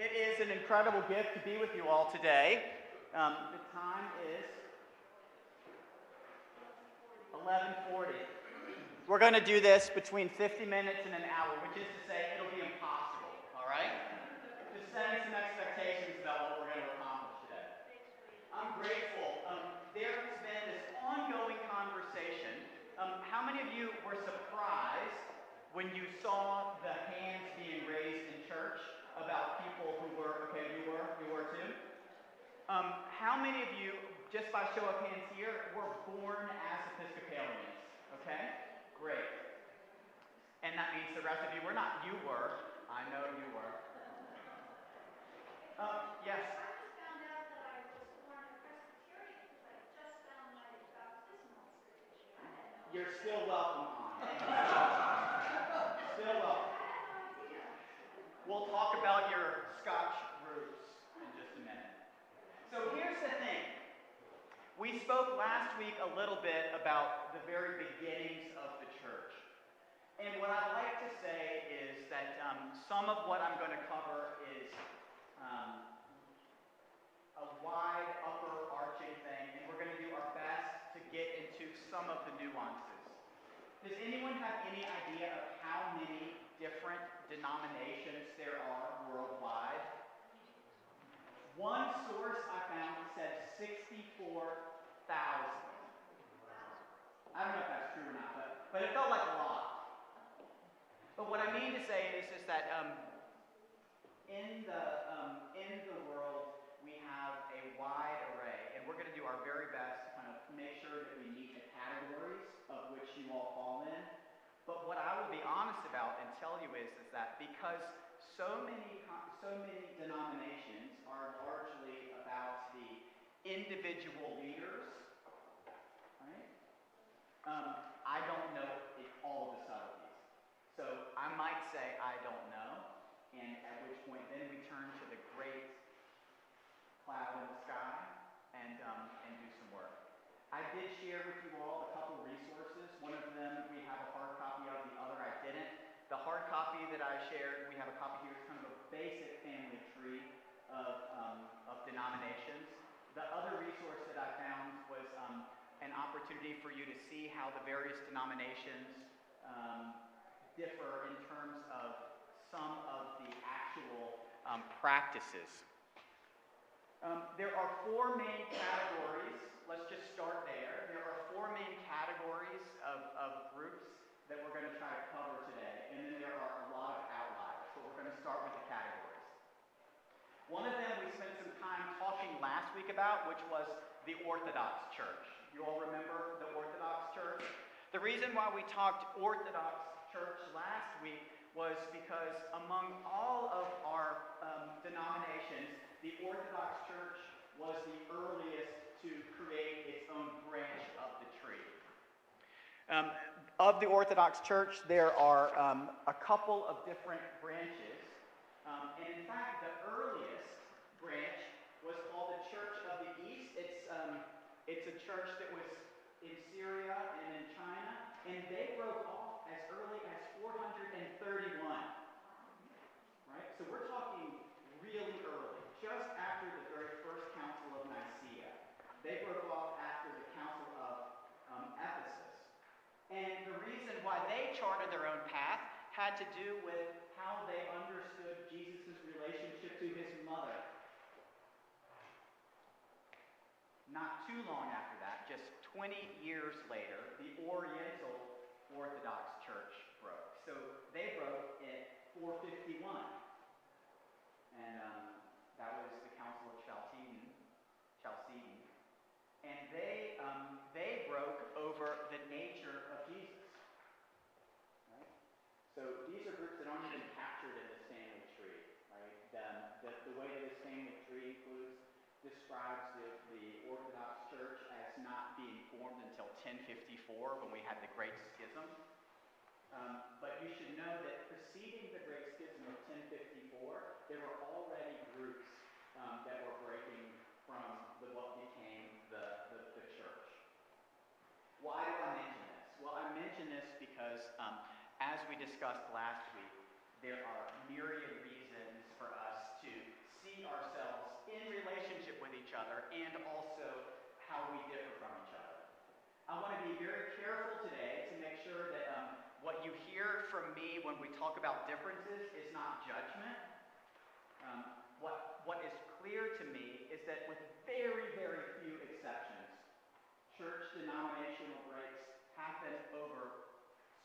It is an incredible gift to be with you all today. The time is 11:40. We're going to do this between 50 minutes and an hour, which is to say it'll be impossible, all right? Just setting some expectations about what we're going to accomplish today. I'm grateful. There has been this ongoing conversation. How many of you were surprised when you saw the hands being raised in church about people who were, okay, you were too? How many of you, just by show of hands here, were born as Episcopalians? Okay? Great. And that means the rest of you were not. You were. I know you were. Yes? I just found out that I was born a Presbyterian because I just found my baptismal certificate. You're still welcome on. Still welcome. We'll talk about your Scotch roots in just a minute. So here's the thing. We spoke last week a little bit about the very beginnings of the church. And what I'd like to say is that some of what I'm going to cover is a wide, upper-arching thing, and we're going to do our best to get into some of the nuances. Does anyone have any idea of how many different denominations there are worldwide? One source I found said 64,000. I don't know if that's true or not, but it felt like a lot. But what I mean to say is that in the world we have a wide array, and we're going to do our very best to kind of make sure that we meet the categories of which you all fall in. But what I will be honest about and tell you is that because so many denominations are largely about the individual leaders, right? I don't know all of the subtleties. So I might say I don't know, and at which point then we turn to the great cloud in the sky and do some work. I did share with you all a couple resources. One of them we have a hard copy of, the other I didn't. The hard copy that I shared, we have a copy here, it's kind of a basic family tree of denominations. The other resource that I found was an opportunity for you to see how the various denominations differ in terms of some of the actual practices. There are four main categories. Let's just start there. There are four main categories of groups that we're going to try to cover today. And then there are a lot of outliers. So we're going to start with the categories. One of them we spent some time talking last week about, which was the Orthodox Church. You all remember the Orthodox Church? The reason why we talked Orthodox Church last week was because among all of our denominations, the Orthodox Church was the earliest to create its own branch of the tree. Of the Orthodox Church, there are a couple of different branches. And in fact, the earliest branch was called the Church of the East. It's a church that was in Syria and in China, and they broke off as early as 431. Right? So we're talking really early, just after the very first Council of Nicaea. They broke off after the Council of Ephesus. And the reason why they charted their own path had to do with how they understood Jesus' relationship to his mother. Not too long after that, just 20 years later, the Oriental Orthodox Church broke. So they broke at 451. And that was the Council of Chalcedon. And they broke over the nature of Jesus. Right? So these are groups that aren't even captured in this family tree. Right? The way this family tree describes the Orthodox Church as not being formed until 1054 when we had the Great Schism. But you should know that preceding the Great Schism of 1054, there were already groups that were breaking from what became the church. Why do I mention this? Well, I mention this because as we discussed last week, there are myriad reasons for us to see ourselves in relationship with each other and also how we differ from each other. I want to be very careful today to make sure that what you hear from me when we talk about differences is not judgment. What is clear to me is that with very, very few exceptions, church denominational breaks happen over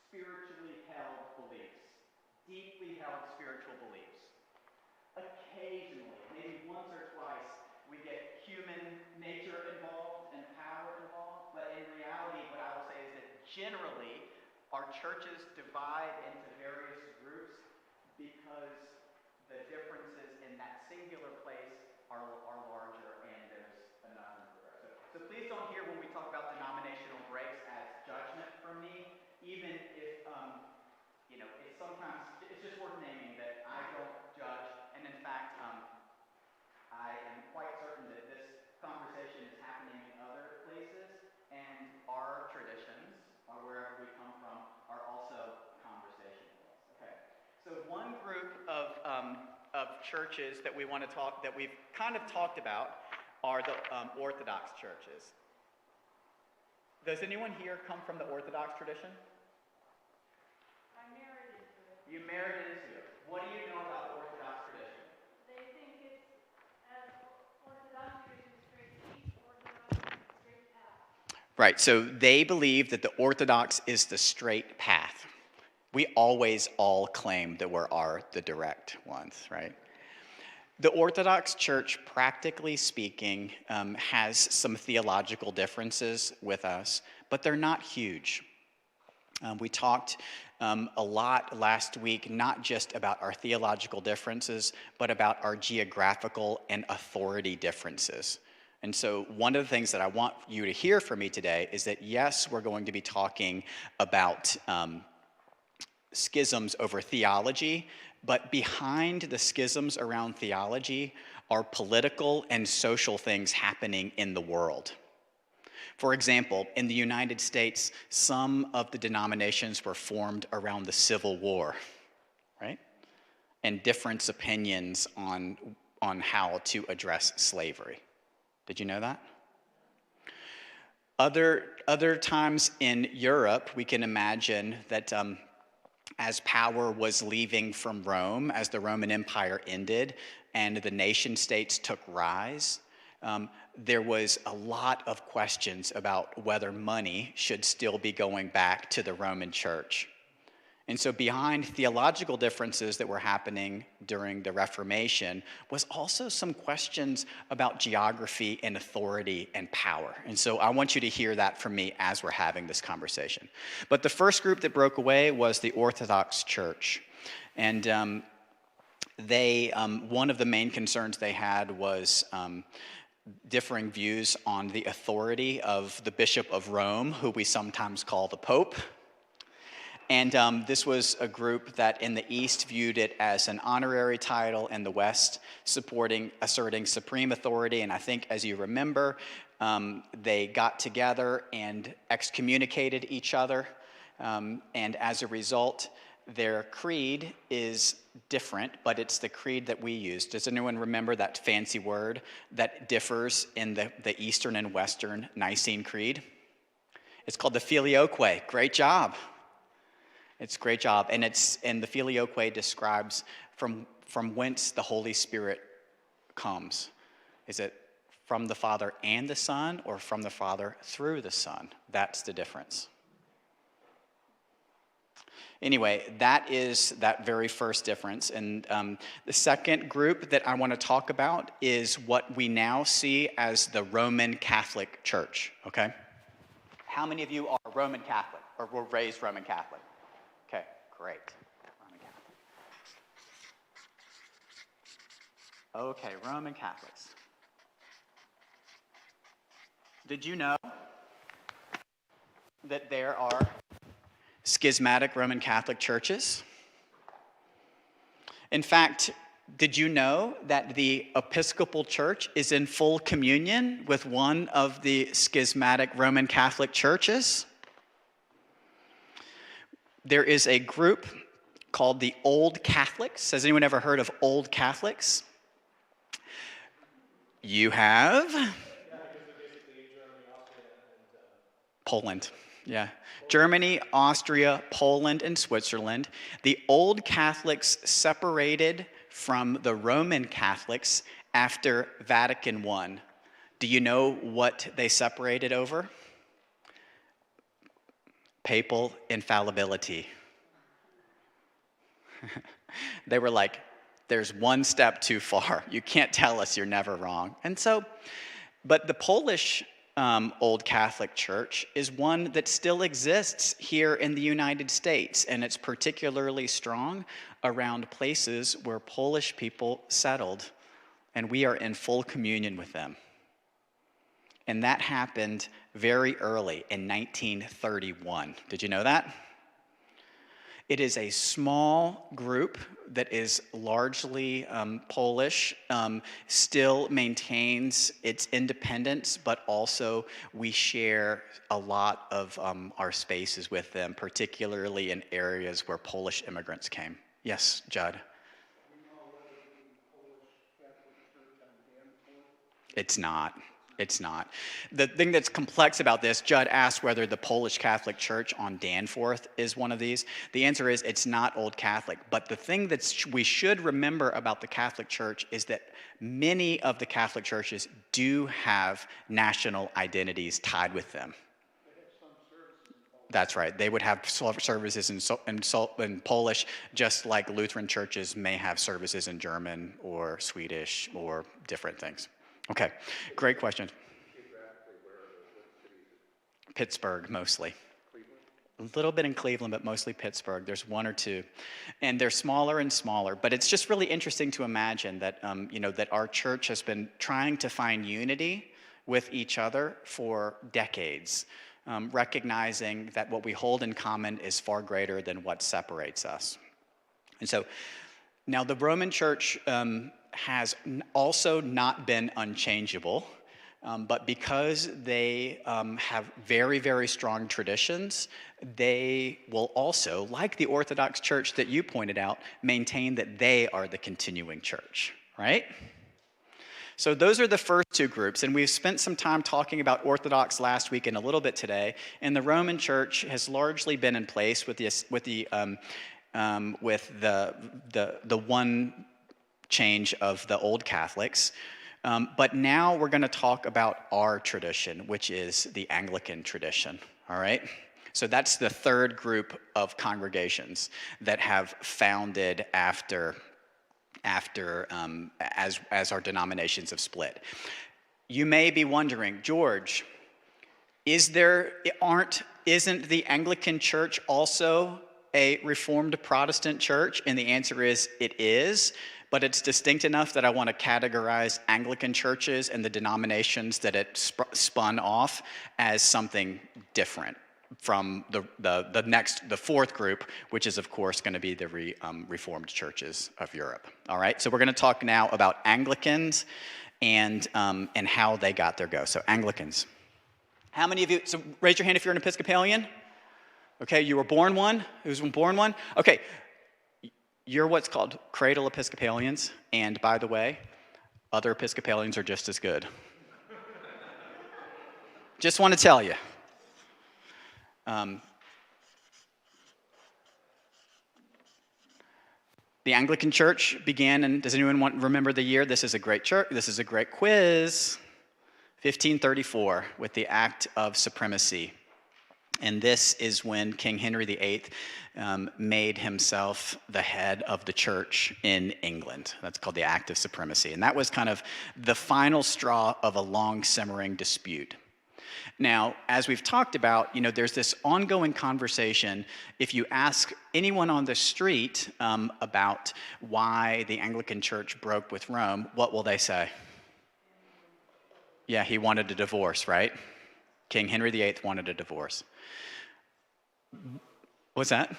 spiritually held beliefs, deeply held spiritual beliefs. Occasionally, maybe once or twice, we get human nature involved and power involved, but in reality, what I will say is that generally, our churches divide into various groups because the differences in that singular place are larger and there's enough room for growth. So please don't hear when we talk about denominational breaks as judgment from me, even if, it's sometimes, it's just worth naming that I don't judge, and in fact, I am quite certain that this conversation is happening in other places, and our traditions, or wherever we come from, are also conversational. Okay. So one group of churches that we want to talk, that we've kind of talked about, are the Orthodox churches. Does anyone here come from the Orthodox tradition? I married into it. You married into it. What do you know about the Orthodox tradition? They think it's as orthodoxy is a straight teach, orthodoxy is a straight path. Right, so they believe that the Orthodox is the straight path. We always all claim that the direct ones, right? The Orthodox Church, practically speaking, has some theological differences with us, but they're not huge. We talked a lot last week, not just about our theological differences, but about our geographical and authority differences. And so one of the things that I want you to hear from me today is that, yes, we're going to be talking about schisms over theology, but behind the schisms around theology are political and social things happening in the world. For example, in the United States, some of the denominations were formed around the Civil War, right? And different opinions on how to address slavery. Did you know that? Other times in Europe, we can imagine that as power was leaving from Rome, as the Roman Empire ended and the nation states took rise, there was a lot of questions about whether money should still be going back to the Roman Church. And so behind theological differences that were happening during the Reformation was also some questions about geography and authority and power. And so I want you to hear that from me as we're having this conversation. But the first group that broke away was the Orthodox Church. And one of the main concerns they had was differing views on the authority of the Bishop of Rome, who we sometimes call the Pope. And this was a group that in the East viewed it as an honorary title, and the West asserting supreme authority. And I think, as you remember, they got together and excommunicated each other. And as a result, their creed is different, but it's the creed that we use. Does anyone remember that fancy word that differs in the Eastern and Western Nicene Creed? It's called the Filioque. Great job. It's a great job. And the Filioque describes from whence the Holy Spirit comes. Is it from the Father and the Son, or from the Father through the Son? That's the difference. Anyway, that is that very first difference. And the second group that I want to talk about is what we now see as the Roman Catholic Church, okay? How many of you are Roman Catholic or were raised Roman Catholic? Okay, great. Roman Catholic. Okay, Roman Catholics. Did you know that there are schismatic Roman Catholic churches? In fact, did you know that the Episcopal Church is in full communion with one of the schismatic Roman Catholic churches? There is a group called the Old Catholics. Has anyone ever heard of Old Catholics? You have? Poland. Yeah. Germany, Austria, Poland, and Switzerland. The old Catholics separated from the Roman Catholics after Vatican I. Do you know what they separated over? Papal infallibility. They were like, there's one step too far. You can't tell us you're never wrong. And so, but the Polish Old Catholic Church is one that still exists here in the United States, and it's particularly strong around places where Polish people settled, and we are in full communion with them. And that happened very early in 1931. Did you know that? It is a small group that is largely Polish, still maintains its independence, but also we share a lot of our spaces with them, particularly in areas where Polish immigrants came. Yes, Judd? It's not. It's not. The thing that's complex about this, Judd asked whether the Polish Catholic Church on Danforth is one of these. The answer is it's not Old Catholic. But the thing that we should remember about the Catholic Church is that many of the Catholic churches do have national identities tied with them. That's right. They would have services in Polish, just like Lutheran churches may have services in German or Swedish or different things. Okay, great question. Pittsburgh, mostly. A little bit in Cleveland, but mostly Pittsburgh. There's one or two. And they're smaller and smaller. But it's just really interesting to imagine that, that our church has been trying to find unity with each other for decades, recognizing that what we hold in common is far greater than what separates us. And so, now the Roman Church has also not been unchangeable, but because they have very, very strong traditions, they will also, like the Orthodox Church that you pointed out, maintain that they are the continuing church, right? So those are the first two groups, and we've spent some time talking about Orthodox last week and a little bit today, and the Roman Church has largely been in place with the one change of the Old Catholics. But now we're going to talk about our tradition, which is the Anglican tradition, all right? So that's the third group of congregations that have founded after as our denominations have split. You may be wondering, George, isn't the Anglican Church also a Reformed Protestant church? And the answer is, it is. But it's distinct enough that I want to categorize Anglican churches and the denominations that it spun off as something different from the fourth group, which is, of course, going to be the Reformed churches of Europe. All right, so we're going to talk now about Anglicans and how they got their go. So Anglicans. How many of you, so raise your hand if you're an Episcopalian. Okay, you were born one? Who's born one? Okay. You're what's called cradle Episcopalians, and by the way, other Episcopalians are just as good. Just want to tell you. The Anglican Church began, and does anyone remember the year? This is a great church. This is a great quiz. 1534, with the Act of Supremacy. And this is when King Henry VIII made himself the head of the church in England. That's called the Act of Supremacy. And that was kind of the final straw of a long simmering dispute. Now, as we've talked about, there's this ongoing conversation. If you ask anyone on the street about why the Anglican Church broke with Rome, what will they say? Yeah, he wanted a divorce, right? King Henry VIII wanted a divorce. What's that?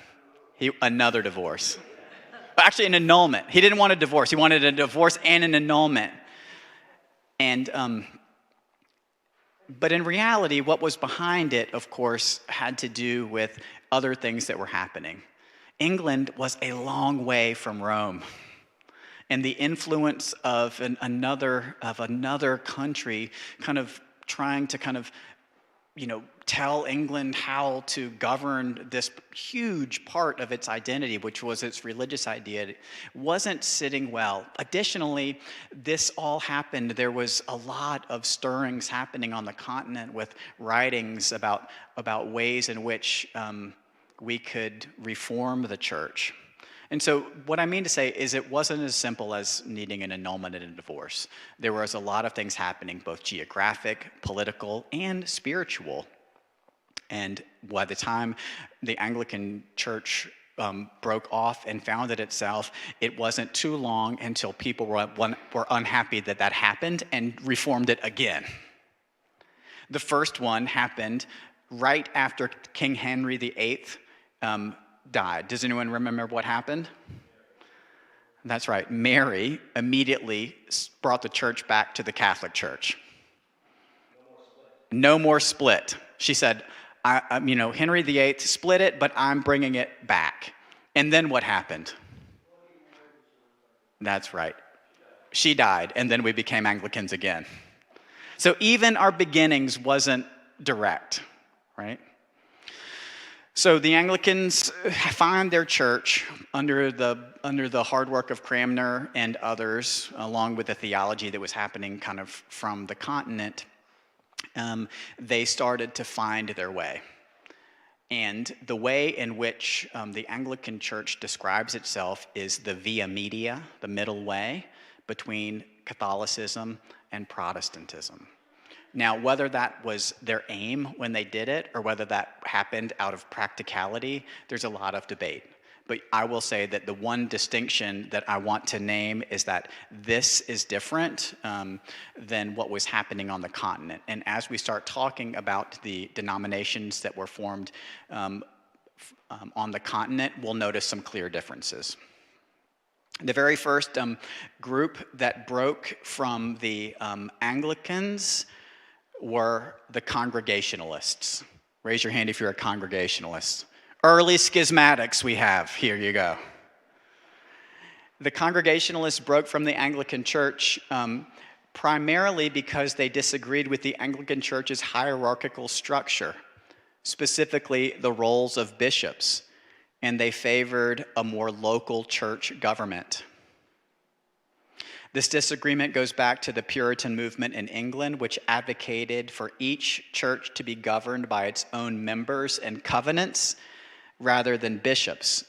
Another divorce. Actually, an annulment. He didn't want a divorce. He wanted a divorce and an annulment. And, but in reality, what was behind it, of course, had to do with other things that were happening. England was a long way from Rome. and the influence of another country kind of trying to tell England how to govern this huge part of its identity, which was its religious identity, wasn't sitting well. Additionally, this all happened. There was a lot of stirrings happening on the continent with writings about ways in which we could reform the church. And so what I mean to say is it wasn't as simple as needing an annulment and a divorce. There was a lot of things happening, both geographic, political, and spiritual. And by the time the Anglican Church broke off and founded itself, it wasn't too long until people were unhappy that happened and reformed it again. The first one happened right after King Henry VIII died. Does anyone remember what happened? That's right. Mary immediately brought the church back to the Catholic Church. No more split. She said, Henry VIII split it, but I'm bringing it back. And then what happened? That's right. She died, and then we became Anglicans again. So even our beginnings wasn't direct, right? So the Anglicans find their church under the hard work of Cranmer and others, along with the theology that was happening kind of from the continent. They started to find their way. And the way in which the Anglican Church describes itself is the via media, the middle way between Catholicism and Protestantism. Now, whether that was their aim when they did it or whether that happened out of practicality, there's a lot of debate. But I will say that the one distinction that I want to name is that this is different than what was happening on the continent. And as we start talking about the denominations that were formed on the continent, we'll notice some clear differences. The very first group that broke from the Anglicans were the Congregationalists. Raise your hand if you're a Congregationalist. Early schismatics we have. Here you go. The Congregationalists broke from the Anglican Church primarily because they disagreed with the Anglican Church's hierarchical structure, specifically the roles of bishops, and they favored a more local church government. This disagreement goes back to the Puritan movement in England, which advocated for each church to be governed by its own members and covenants rather than bishops,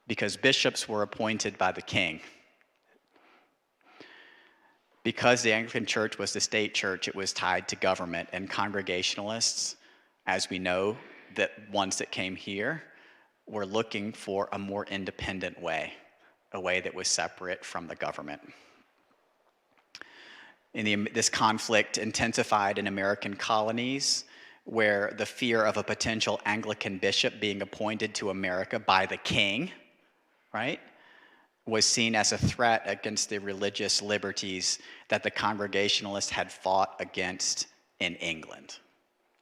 because bishops were appointed by the king. Because the Anglican Church was the state church, it was tied to government, and Congregationalists, as we know, the ones that came here, were looking for a more independent way, a way that was separate from the government. This conflict intensified in American colonies, where the fear of a potential Anglican bishop being appointed to America by the king, right, was seen as a threat against the religious liberties that the Congregationalists had fought against in England.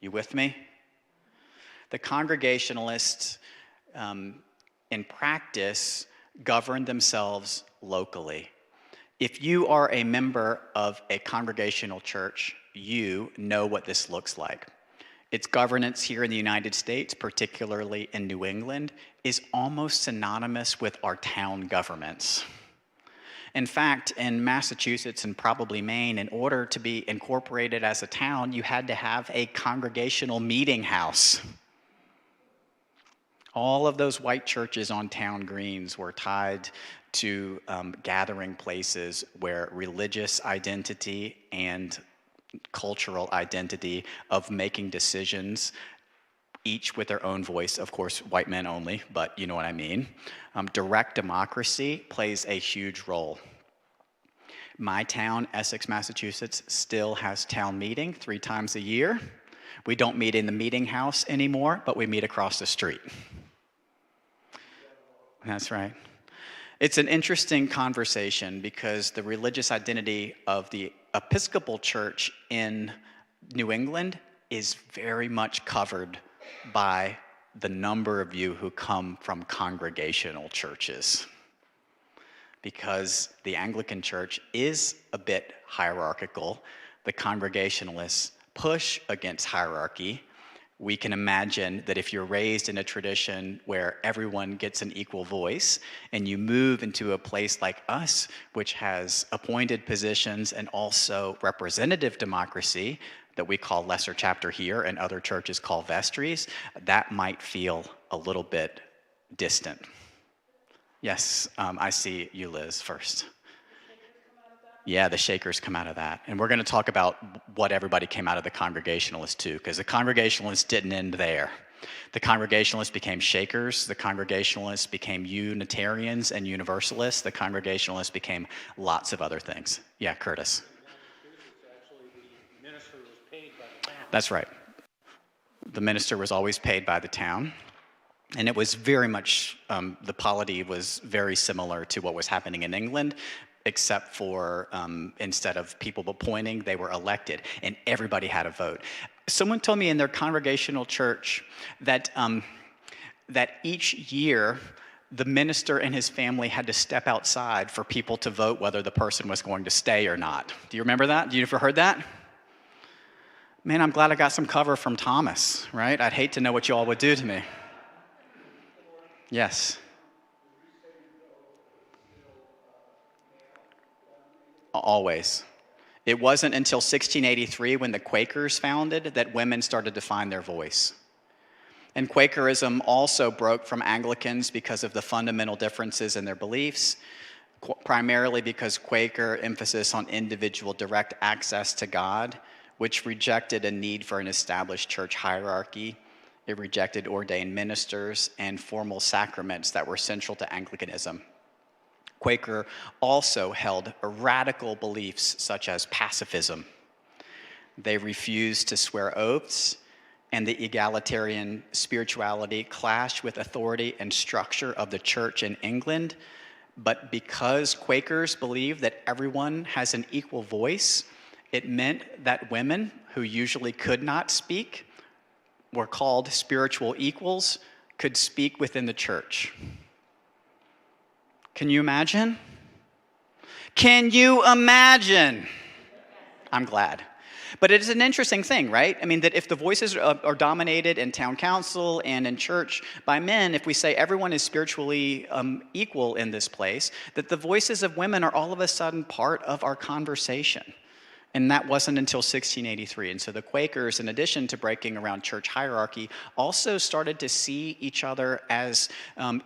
You with me? The Congregationalists, in practice, governed themselves locally. If you are a member of a congregational church, you know what this looks like. Its governance here in the United States, particularly in New England, is almost synonymous with our town governments. In fact, in Massachusetts and probably Maine, in order to be incorporated as a town, you had to have a congregational meeting house. All of those white churches on town greens were tied to gathering places where religious identity and cultural identity of making decisions, each with their own voice, of course, white men only, but you know what I mean. Direct democracy plays a huge role. My town, Essex, Massachusetts, still has town meeting 3 times a year. We don't meet in the meeting house anymore, but we meet across the street. That's right. It's an interesting conversation because the religious identity of the Episcopal Church in New England is very much covered by the number of you who come from congregational churches. because the Anglican Church is a bit hierarchical. The Congregationalists push against hierarchy. We can imagine that if you're raised in a tradition where everyone gets an equal voice, and you move into a place like us, which has appointed positions and also representative democracy that we call lesser chapter here and other churches call vestries, that might feel a little bit distant. Yes, I see you, Liz, first. Yeah, the Shakers come out of that. And we're going to talk about what everybody came out of the Congregationalists too, because the Congregationalists didn't end there. The Congregationalists became Shakers. The Congregationalists became Unitarians and Universalists. The Congregationalists became lots of other things. Yeah, Curtis. Actually, the minister was paid by the town. That's right. The minister was always paid by the town. And it was very much, the polity was very similar to what was happening in England, except for instead of people appointing, they were elected, and everybody had a vote. Someone told me in their congregational church that, that each year, the minister and his family had to step outside for people to vote whether the person was going to stay or not. Do you remember that? You ever heard that? Man, I'm glad I got some cover from Thomas, right? I'd hate to know what you all would do to me. Yes. Always. It wasn't until 1683 when the Quakers founded that women started to find their voice. And Quakerism also broke from Anglicans because of the fundamental differences in their beliefs, primarily because Quaker emphasis on individual direct access to God, which rejected a need for an established church hierarchy. It rejected ordained ministers and formal sacraments that were central to Anglicanism. Quaker also held radical beliefs such as pacifism. They refused to swear oaths, and the egalitarian spirituality clashed with authority and structure of the church in England. But because Quakers believed that everyone has an equal voice, it meant that women who usually could not speak, were called spiritual equals, could speak within the church. Can you imagine? Can you imagine? I'm glad. But it is an interesting thing, right? I mean, that if the voices are dominated in town council and in church by men, if we say everyone is spiritually equal in this place, that the voices of women are all of a sudden part of our conversation. And that wasn't until 1683. And so the Quakers, in addition to breaking around church hierarchy, also started to see each other as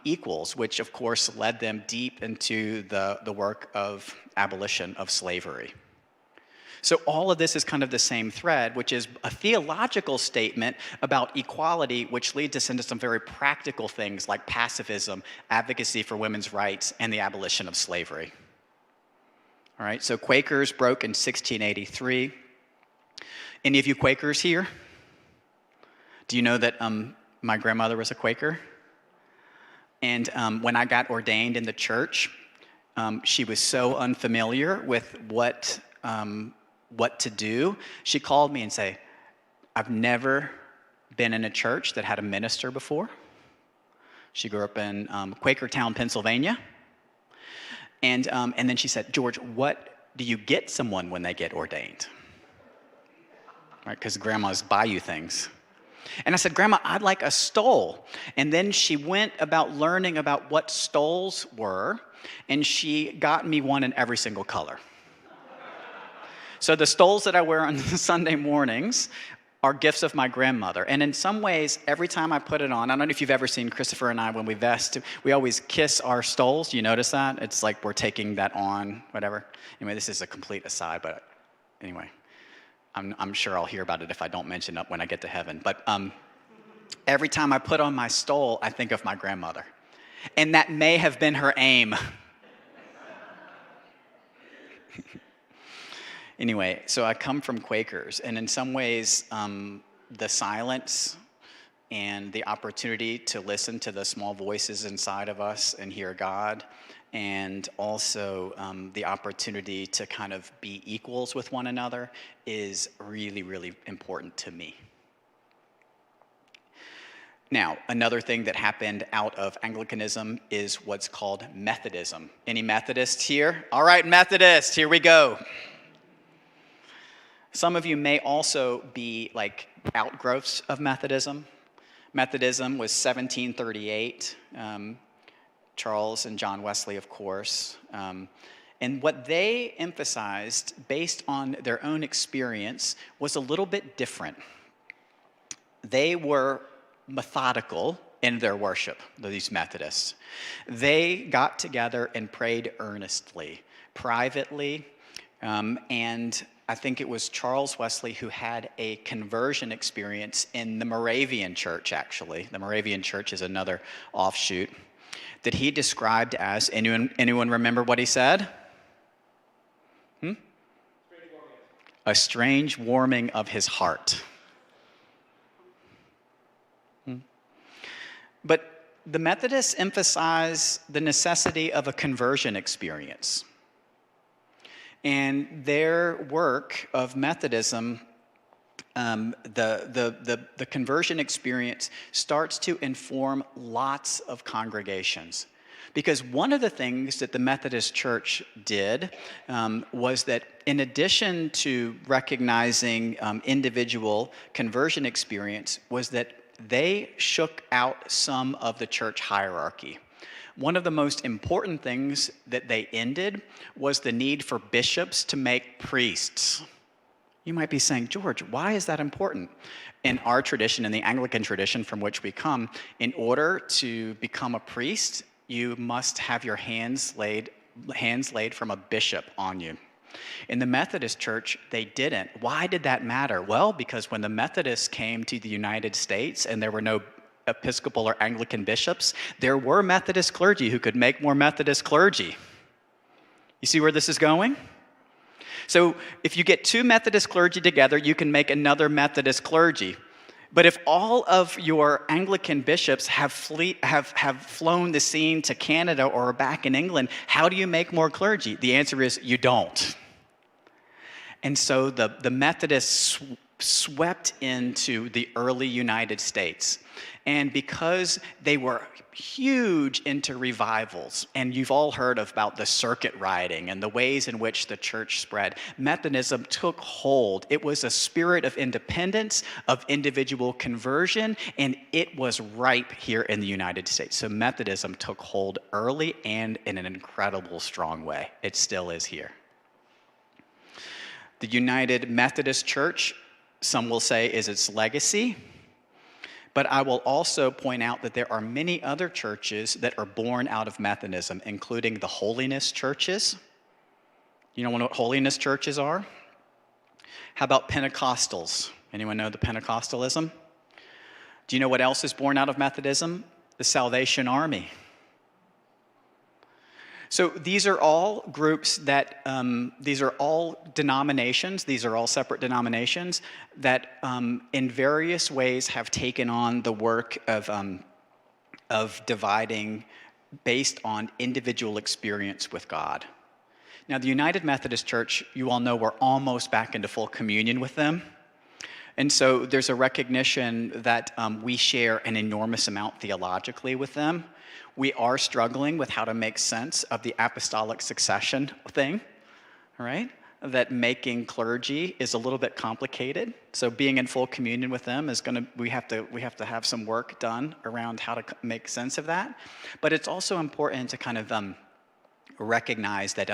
equals, which of course led them deep into the work of abolition of slavery. So all of this is kind of the same thread, which is a theological statement about equality, which leads us into some very practical things like pacifism, advocacy for women's rights, and the abolition of slavery. All right, so Quakers broke in 1683. Any of you Quakers here? Do you know that my grandmother was a Quaker? And when I got ordained in the church, she was so unfamiliar with what to do. She called me and said, I've never been in a church that had a minister before. She grew up in Quakertown, Pennsylvania. And then she said, George, what do you get someone when they get ordained? Right, because grandmas buy you things. And I said, Grandma, I'd like a stole. And then she went about learning about what stoles were, and she got me one in every single color. So the stoles that I wear on Sunday mornings are gifts of my grandmother. And in some ways, every time I put it on, I don't know if you've ever seen Christopher and I when we vest, we always kiss our stoles. You notice that? It's like we're taking that on, whatever. Anyway, this is a complete aside, but anyway, I'm sure I'll hear about it if I don't mention it when I get to heaven. But every time I put on my stole, I think of my grandmother. And that may have been her aim. Anyway, so I come from Quakers, and in some ways, the silence and the opportunity to listen to the small voices inside of us and hear God, and also the opportunity to kind of be equals with one another is really, really important to me. Now, another thing that happened out of Anglicanism is what's called Methodism. Any Methodists here? All right, Methodists, here we go. Some of you may also be like outgrowths of Methodism. Methodism was 1738, Charles and John Wesley, of course. And what they emphasized, based on their own experience, was a little bit different. They were methodical in their worship, these Methodists. They got together and prayed earnestly, privately, and I think it was Charles Wesley who had a conversion experience in the Moravian Church, actually. The Moravian Church is another offshoot that he described as, anyone remember what he said? A strange warming of his heart. But the Methodists emphasize the necessity of a conversion experience. And their work of Methodism, the conversion experience starts to inform lots of congregations. Because one of the things that the Methodist Church did was that in addition to recognizing individual conversion experience, was that they shook out some of the church hierarchy. One of the most important things that they ended was the need for bishops to make priests. You might be saying, George, why is that important? In our tradition, in the Anglican tradition from which we come, in order to become a priest, you must have your hands laid from a bishop on you. In the Methodist Church, they didn't. Why did that matter? Well, because when the Methodists came to the United States and there were no Episcopal or Anglican bishops, there were Methodist clergy who could make more Methodist clergy. You see where this is going? So if you get two Methodist clergy together, you can make another Methodist clergy. But if all of your Anglican bishops have flown the scene to Canada or back in England, how do you make more clergy? The answer is you don't. And so the Methodists swept into the early United States. And because they were huge into revivals, and you've all heard about the circuit riding and the ways in which the church spread, Methodism took hold. It was a spirit of independence, of individual conversion, and it was ripe here in the United States. So Methodism took hold early and in an incredible strong way. It still is here. The United Methodist Church, some will say, is its legacy. But I will also point out that there are many other churches that are born out of Methodism, including the holiness churches. You know what holiness churches are? How about Pentecostals? Anyone know the Pentecostalism? Do you know what else is born out of Methodism? The Salvation Army. So these are all groups that, these are all denominations, these are all separate denominations that in various ways have taken on the work of dividing based on individual experience with God. Now the United Methodist Church, you all know we're almost back into full communion with them. And so there's a recognition that we share an enormous amount theologically with them. We are struggling with how to make sense of the apostolic succession thing, all right? That making clergy is a little bit complicated. So being in full communion with them is we have to have some work done around how to make sense of that. But it's also important to kind of recognize that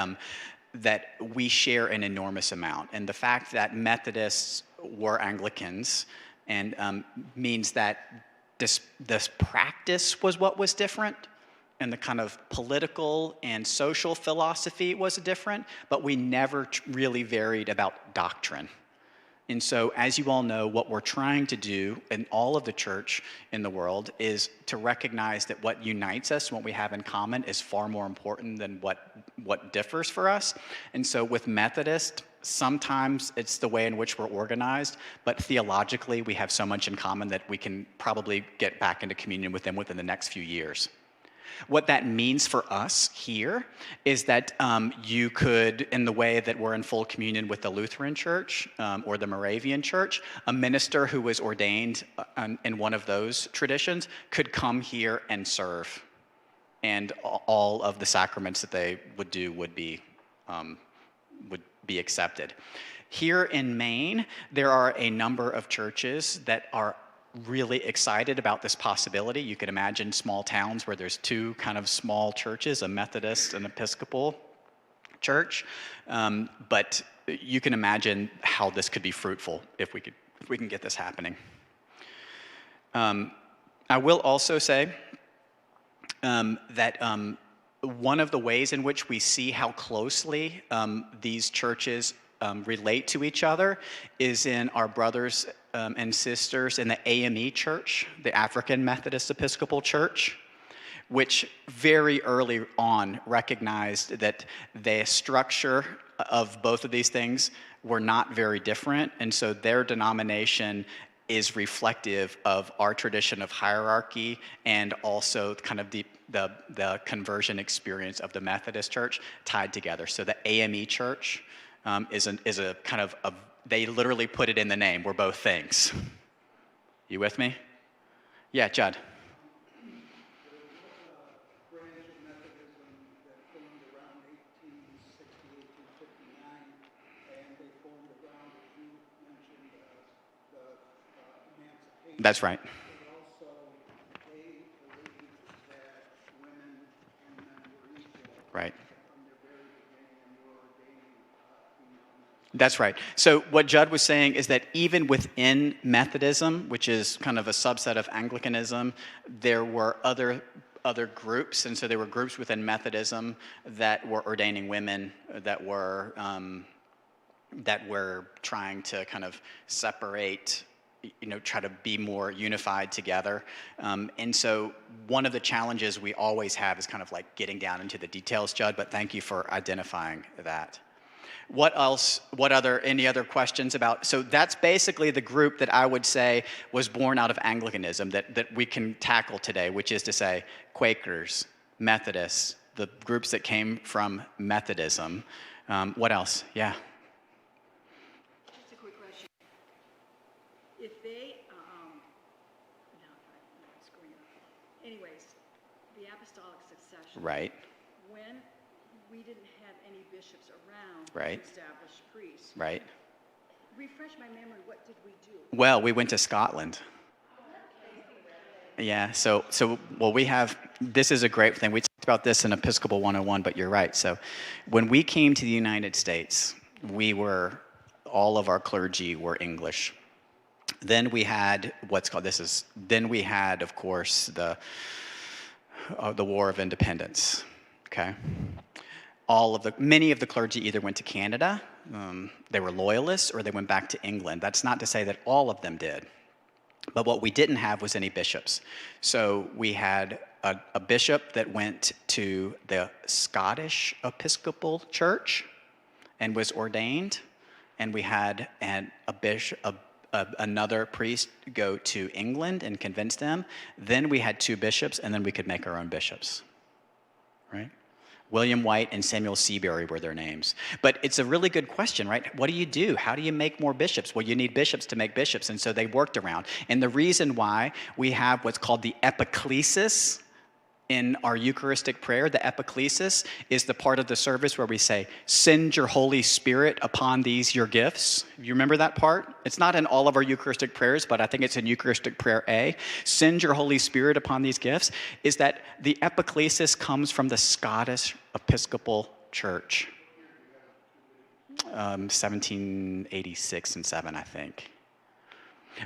that we share an enormous amount, and the fact that Methodists were Anglicans and means that this practice was what was different, and the kind of political and social philosophy was different, but we never really varied about doctrine. And so, as you all know, what we're trying to do in all of the church in the world is to recognize that what unites us, what we have in common, is far more important than what differs for us. And so with Methodist, sometimes it's the way in which we're organized, but theologically we have so much in common that we can probably get back into communion with them within the next few years. What that means for us here is that you could, in the way that we're in full communion with the Lutheran Church or the Moravian Church, a minister who was ordained in one of those traditions could come here and serve. And all of the sacraments that they would do would be accepted. Here in Maine, there are a number of churches that are really excited about this possibility. You could imagine small towns where there's two kind of small churches, a Methodist and Episcopal church. But you can imagine how this could be fruitful if we can get this happening. I will also say that one of the ways in which we see how closely these churches relate to each other is in our brothers and sisters in the AME Church, the African Methodist Episcopal Church, which very early on recognized that the structure of both of these things were not very different, and so their denomination is reflective of our tradition of hierarchy and also kind of the conversion experience of the Methodist Church tied together. So the AME Church is a kind of they literally put it in the name. We're both things. You with me? Yeah, Judd. That's right. Right. That's right. So what Judd was saying is that even within Methodism, which is kind of a subset of Anglicanism, there were other groups, and so there were groups within Methodism that were ordaining women that were trying to kind of separate, try to be more unified together. And so one of the challenges we always have is kind of like getting down into the details, Judd, but thank you for identifying that. What else, any other questions about, so that's basically the group that I would say was born out of Anglicanism that we can tackle today, which is to say Quakers, Methodists, the groups that came from Methodism. What else? Yeah. Just a quick question. If they, no, I'm screwing it up. Anyways, the apostolic succession. Right. When we didn't have any bishops around Right. to establish priests. Right. Refresh my memory, what did we do? Well, we went to Scotland. Yeah, so well, this is a great thing. We talked about this in Episcopal 101, but you're right. So when we came to the United States, all of our clergy were English. Then we had of course, the War of Independence, okay? Many of the clergy either went to Canada, they were loyalists, or they went back to England. That's not to say that all of them did. But what we didn't have was any bishops. So we had a bishop that went to the Scottish Episcopal Church and was ordained, and we had another priest go to England and convince them. Then we had two bishops, and then we could make our own bishops, right? William White and Samuel Seabury were their names. But it's a really good question, right? What do you do? How do you make more bishops? Well, you need bishops to make bishops, and so they worked around. And the reason why we have what's called the epiclesis in our Eucharistic prayer, the epiclesis is the part of the service where we say, send your Holy Spirit upon these your gifts. You remember that part? It's not in all of our Eucharistic prayers, but I think it's in Eucharistic prayer A. Send your Holy Spirit upon these gifts, is that the epiclesis comes from the Scottish Episcopal Church. 1786 and 7, I think.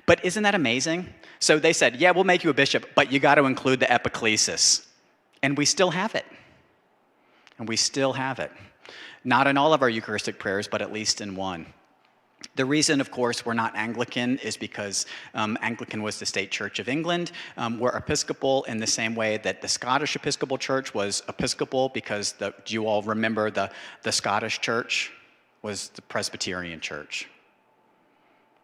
But isn't that amazing? So they said, yeah, we'll make you a bishop, but you got to include the epiclesis. And we still have it. Not in all of our Eucharistic prayers, but at least in one. The reason, of course, we're not Anglican is because Anglican was the state church of England. We're Episcopal in the same way that the Scottish Episcopal Church was Episcopal because do you all remember the Scottish church was the Presbyterian church.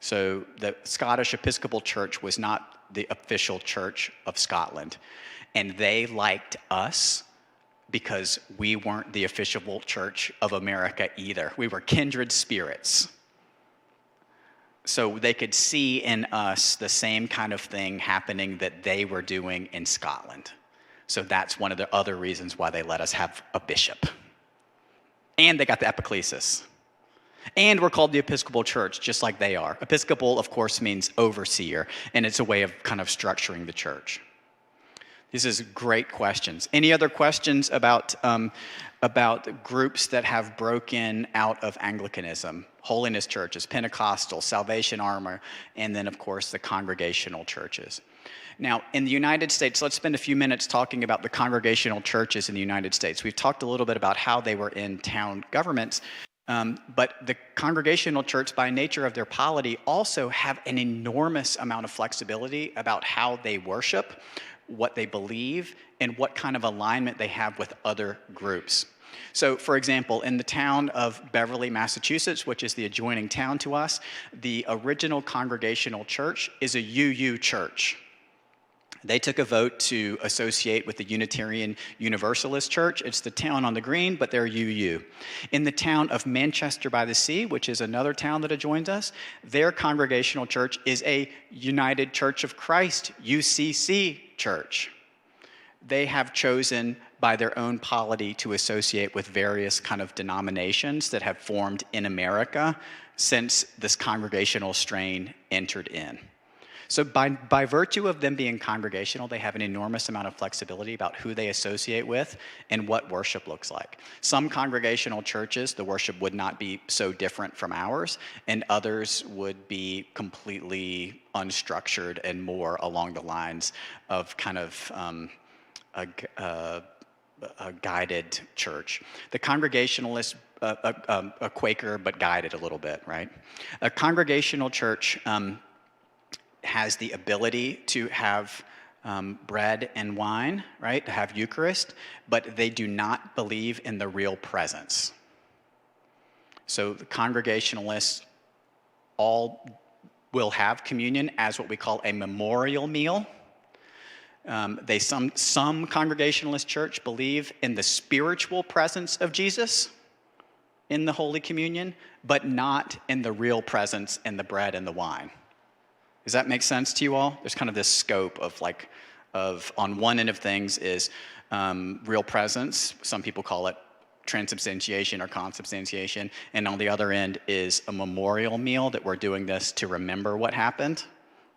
So the Scottish Episcopal Church was not the official church of Scotland. and they liked us because we weren't the official church of America either. We were kindred spirits. So they could see in us the same kind of thing happening that they were doing in Scotland. So that's one of the other reasons why they let us have a bishop. And they got the epiclesis. And we're called the Episcopal Church, just like they are. Episcopal, of course, means overseer, and it's a way of kind of structuring the church. These is great questions. Any other questions about groups that have broken out of Anglicanism? Holiness churches, Pentecostal, Salvation Army, and then, of course, the congregational churches. Now, in the United States, let's spend a few minutes talking about the congregational churches in the United States. We've talked a little bit about how they were in town governments, but the congregational church, by nature of their polity, also have an enormous amount of flexibility about how they worship, what they believe, and what kind of alignment they have with other groups. So, for example, in the town of Beverly, Massachusetts, which is the adjoining town to us, the original congregational church is a UU church. They took a vote to associate with the Unitarian Universalist Church. It's the town on the green, but they're UU. In the town of Manchester by the Sea, which is another town that adjoins us, their congregational church is a United Church of Christ, UCC church. They have chosen by their own polity to associate with various kind of denominations that have formed in America since this congregational strain entered in. So by virtue of them being congregational, they have an enormous amount of flexibility about who they associate with and what worship looks like. Some congregational churches, the worship would not be so different from ours, and others would be completely unstructured and more along the lines of kind of a guided church. The Congregationalist, a Quaker, but guided a little bit, right? A congregational church has the ability to have bread and wine, right, to have Eucharist, but they do not believe in the real presence. So the Congregationalists all will have communion as what we call a memorial meal. Some Congregationalist church believe in the spiritual presence of Jesus in the Holy Communion, but not in the real presence in the bread and the wine. Does that make sense to you all? There's kind of this scope of on one end of things is real presence. Some people call it transubstantiation or consubstantiation. And on the other end is a memorial meal that we're doing this to remember what happened,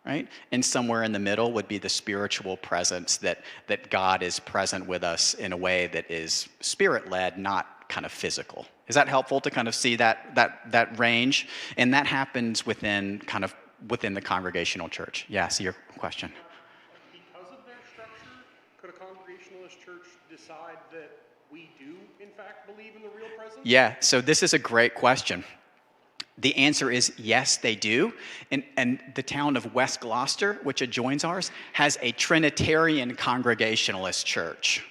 right? And somewhere in the middle would be the spiritual presence that God is present with us in a way that is spirit-led, not kind of physical. Is that helpful to kind of see that range? And that happens within the congregational church. Yeah, see your question. Because of their structure, could a Congregationalist church decide that we do, in fact, believe in the real presence? Yeah, so this is a great question. The answer is yes, they do. And the town of West Gloucester, which adjoins ours, has a Trinitarian Congregationalist church,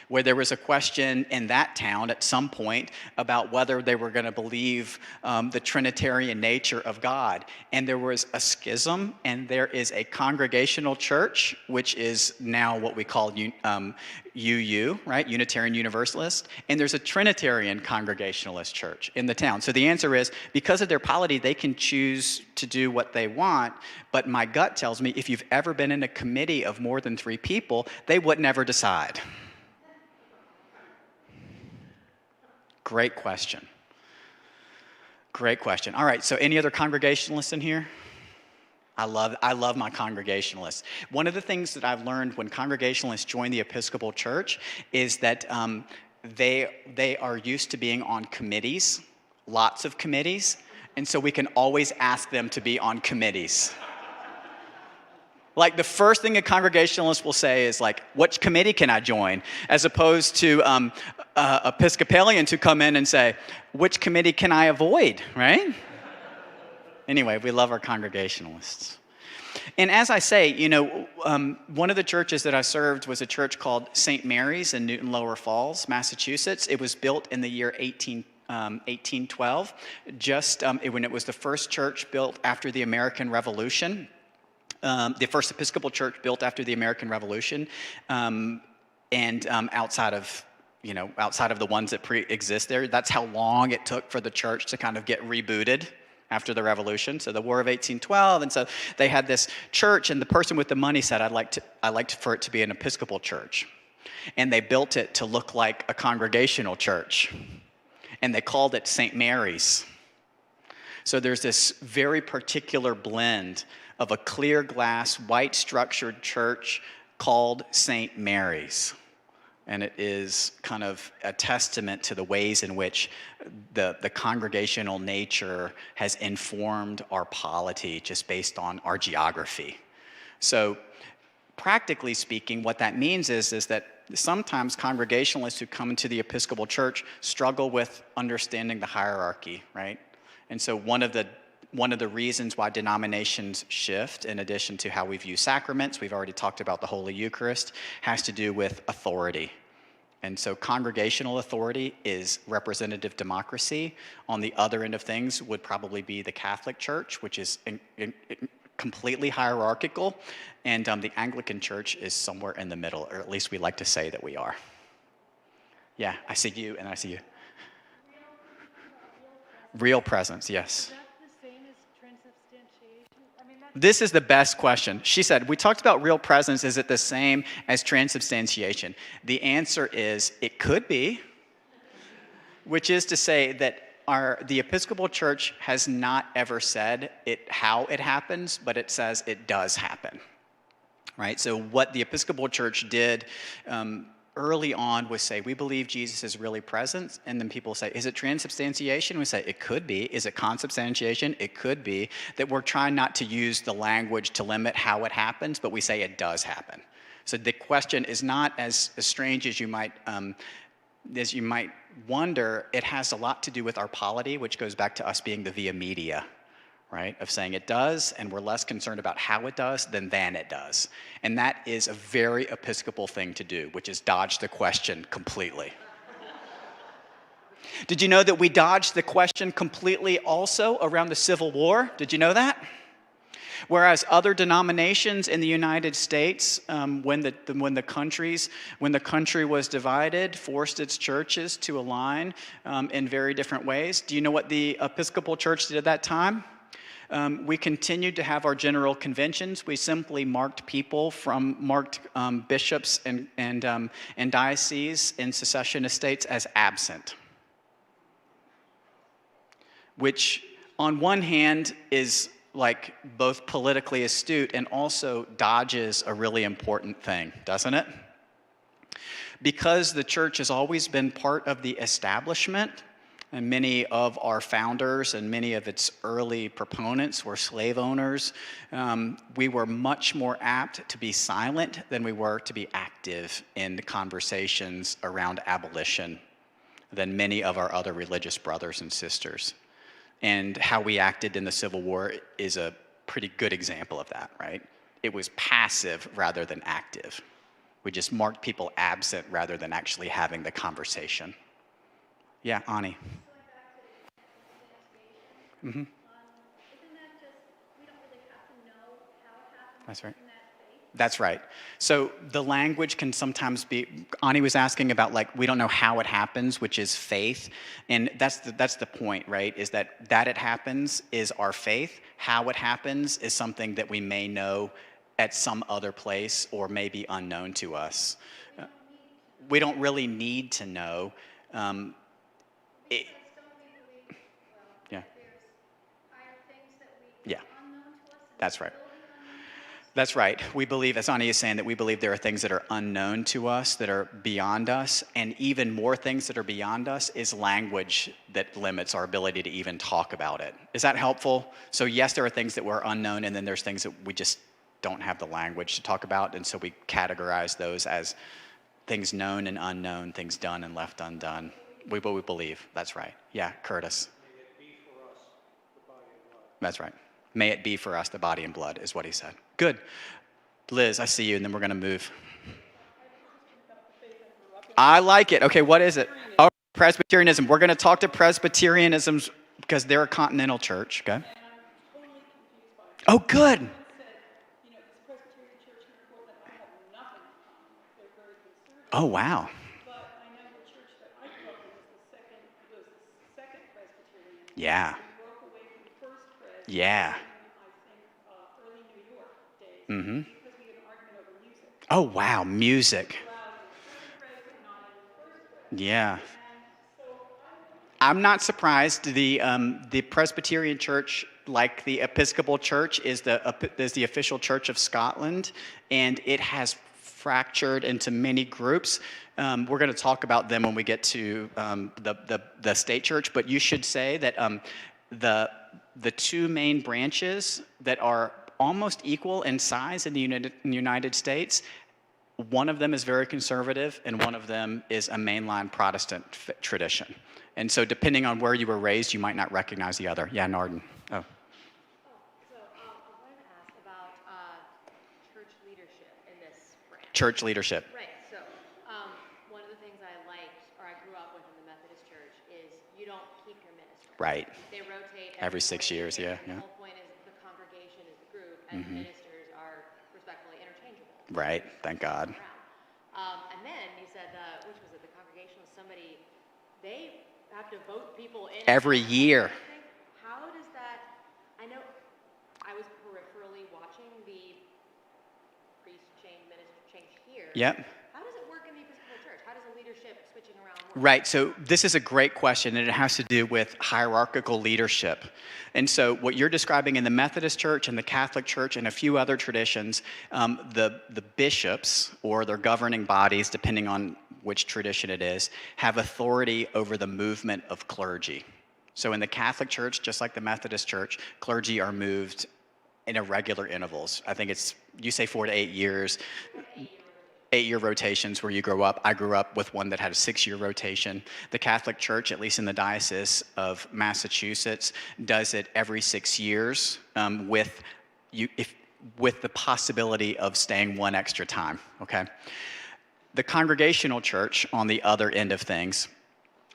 where there was a question in that town at some point about whether they were going to believe the Trinitarian nature of God. And there was a schism, and there is a congregational church, which is now what we call UU, right? Unitarian Universalist. And there's a Trinitarian Congregationalist church in the town. So the answer is, because of their polity, they can choose to do what they want. But my gut tells me if you've ever been in a committee of more than 3 people, they would never decide. Great question. Great question. All right, so any other Congregationalists in here? I love my Congregationalists. One of the things that I've learned when Congregationalists join the Episcopal Church is that they are used to being on committees, lots of committees, and so we can always ask them to be on committees. Like the first thing a Congregationalist will say is like, which committee can I join? As opposed to Episcopalians who come in and say, which committee can I avoid, right? Anyway, we love our Congregationalists. And as I say, one of the churches that I served was a church called St. Mary's in Newton Lower Falls, Massachusetts. It was built in the year 1812, when it was the first church built after the American Revolution. the first Episcopal church built after the American Revolution, and outside of the ones that pre-exist there. That's how long it took for the church to kind of get rebooted after the Revolution. So the War of 1812, and so they had this church, and the person with the money said, I'd like for it to be an Episcopal church. And they built it to look like a congregational church. And they called it St. Mary's. So there's this very particular blend of a clear glass, white structured church called St. Mary's. And it is kind of a testament to the ways in which the congregational nature has informed our polity just based on our geography. So practically speaking, what that means is that sometimes congregationalists who come into the Episcopal Church struggle with understanding the hierarchy, right? And so one of the reasons why denominations shift, in addition to how we view sacraments, we've already talked about the Holy Eucharist, has to do with authority. And so congregational authority is representative democracy. On the other end of things would probably be the Catholic Church, which is completely hierarchical, and the Anglican Church is somewhere in the middle, or at least we like to say that we are. Yeah, I see you, and I see you. Real presence, yes. Is that the same as transubstantiation? I mean, This is the best question. She said, we talked about real presence. Is it the same as transubstantiation? The answer is, it could be, which is to say that the Episcopal Church has not ever said how it happens, but it says it does happen, right? So what the Episcopal Church did early on was say, we believe Jesus is really present, and then people say, is it transubstantiation? We say, it could be. Is it consubstantiation? It could be. That we're trying not to use the language to limit how it happens, but we say it does happen. So the question is not as strange as you might wonder. It has a lot to do with our polity, which goes back to us being the via media, right? Of saying it does, and we're less concerned about how it does than it does. And that is a very Episcopal thing to do, which is dodge the question completely. Did you know that we dodged the question completely also around the Civil War? Did you know that? Whereas other denominations in the United States, when the country was divided, forced its churches to align in very different ways. Do you know what the Episcopal Church did at that time? We continued to have our general conventions. We simply marked bishops and dioceses in secessionist states as absent, which on one hand is like both politically astute and also dodges a really important thing, doesn't it? Because the church has always been part of the establishment, and many of our founders and many of its early proponents were slave owners, we were much more apt to be silent than we were to be active in the conversations around abolition than many of our other religious brothers and sisters. And how we acted in the Civil War is a pretty good example of that, right? It was passive rather than active. We just marked people absent rather than actually having the conversation. Yeah, Ani. Mm-hmm. Isn't that just, we don't really have to know how it happens? That's right. In that faith? That's right. So the language can sometimes be, Ani was asking about, like, we don't know how it happens, which is faith. And that's the point, right? Is that it happens is our faith. How it happens is something that we may know at some other place or may be unknown to us. We don't really need to know. Because don't we believe, Yeah. that there's higher things that we Yeah. are unknown to us? And That's right. will be unknown to us? That's right. We believe, as Ani is saying, that we believe there are things that are unknown to us, that are beyond us, and even more things that are beyond us is language that limits our ability to even talk about it. Is that helpful? So yes, there are things that were unknown, and then there's things that we just don't have the language to talk about, and so we categorize those as things known and unknown, things done and left undone. We believe. That's right. Yeah, Curtis. May it be for us the body and blood. That's right. May it be for us the body and blood, is what he said. Good. Liz, I see you, and then we're going to move. I like it. Okay, what is it? Oh, Presbyterianism. We're going to talk to Presbyterianism because they're a continental church. Okay. Oh, good. Oh, wow. But I know the church that I grew up in was the second Presbyterian. Yeah. We broke away from the first Pres. Yeah. In, I think, early New York days. Mm-hmm. Because we had an argument over music. Oh, wow, music. Allowed in the second Pres, but not in the first Pres. Yeah. And so I'm not surprised. The Presbyterian Church, like the Episcopal Church, is the official church of Scotland, and it has fractured into many groups. We're going to talk about them when we get to the state church, but you should say that the two main branches that are almost equal in size in the United States, one of them is very conservative, and one of them is a mainline Protestant tradition. And so depending on where you were raised, you might not recognize the other. Yeah, Narden. Oh. So I wanted to ask about church leadership in this branch. Church leadership. Right. So one of the things I liked, or I grew up with in the Methodist Church, is you don't keep your minister. Right. They rotate Every 6 years, yeah. The whole point is the congregation is the group, and the ministers are respectfully interchangeable. Right. Thank God. And then you said, which was it? The congregational somebody. They have to vote people in Every year. How does that? I know I was peripherally watching the priest change, minister change here. Yep. How does it work in the Episcopal Church? How does the leadership switching around work? Right, so this is a great question, and it has to do with hierarchical leadership. And so what you're describing in the Methodist Church and the Catholic Church and a few other traditions, the bishops, or their governing bodies, depending on which tradition it is, have authority over the movement of clergy. So in the Catholic Church, just like the Methodist Church, clergy are moved in irregular intervals. I think it's, you say 4 to 8 years. 8-year rotations where you grow up. I grew up with one that had a 6-year rotation. The Catholic Church, at least in the Diocese of Massachusetts, does it every 6 years with the possibility of staying one extra time, okay? The Congregational Church, on the other end of things,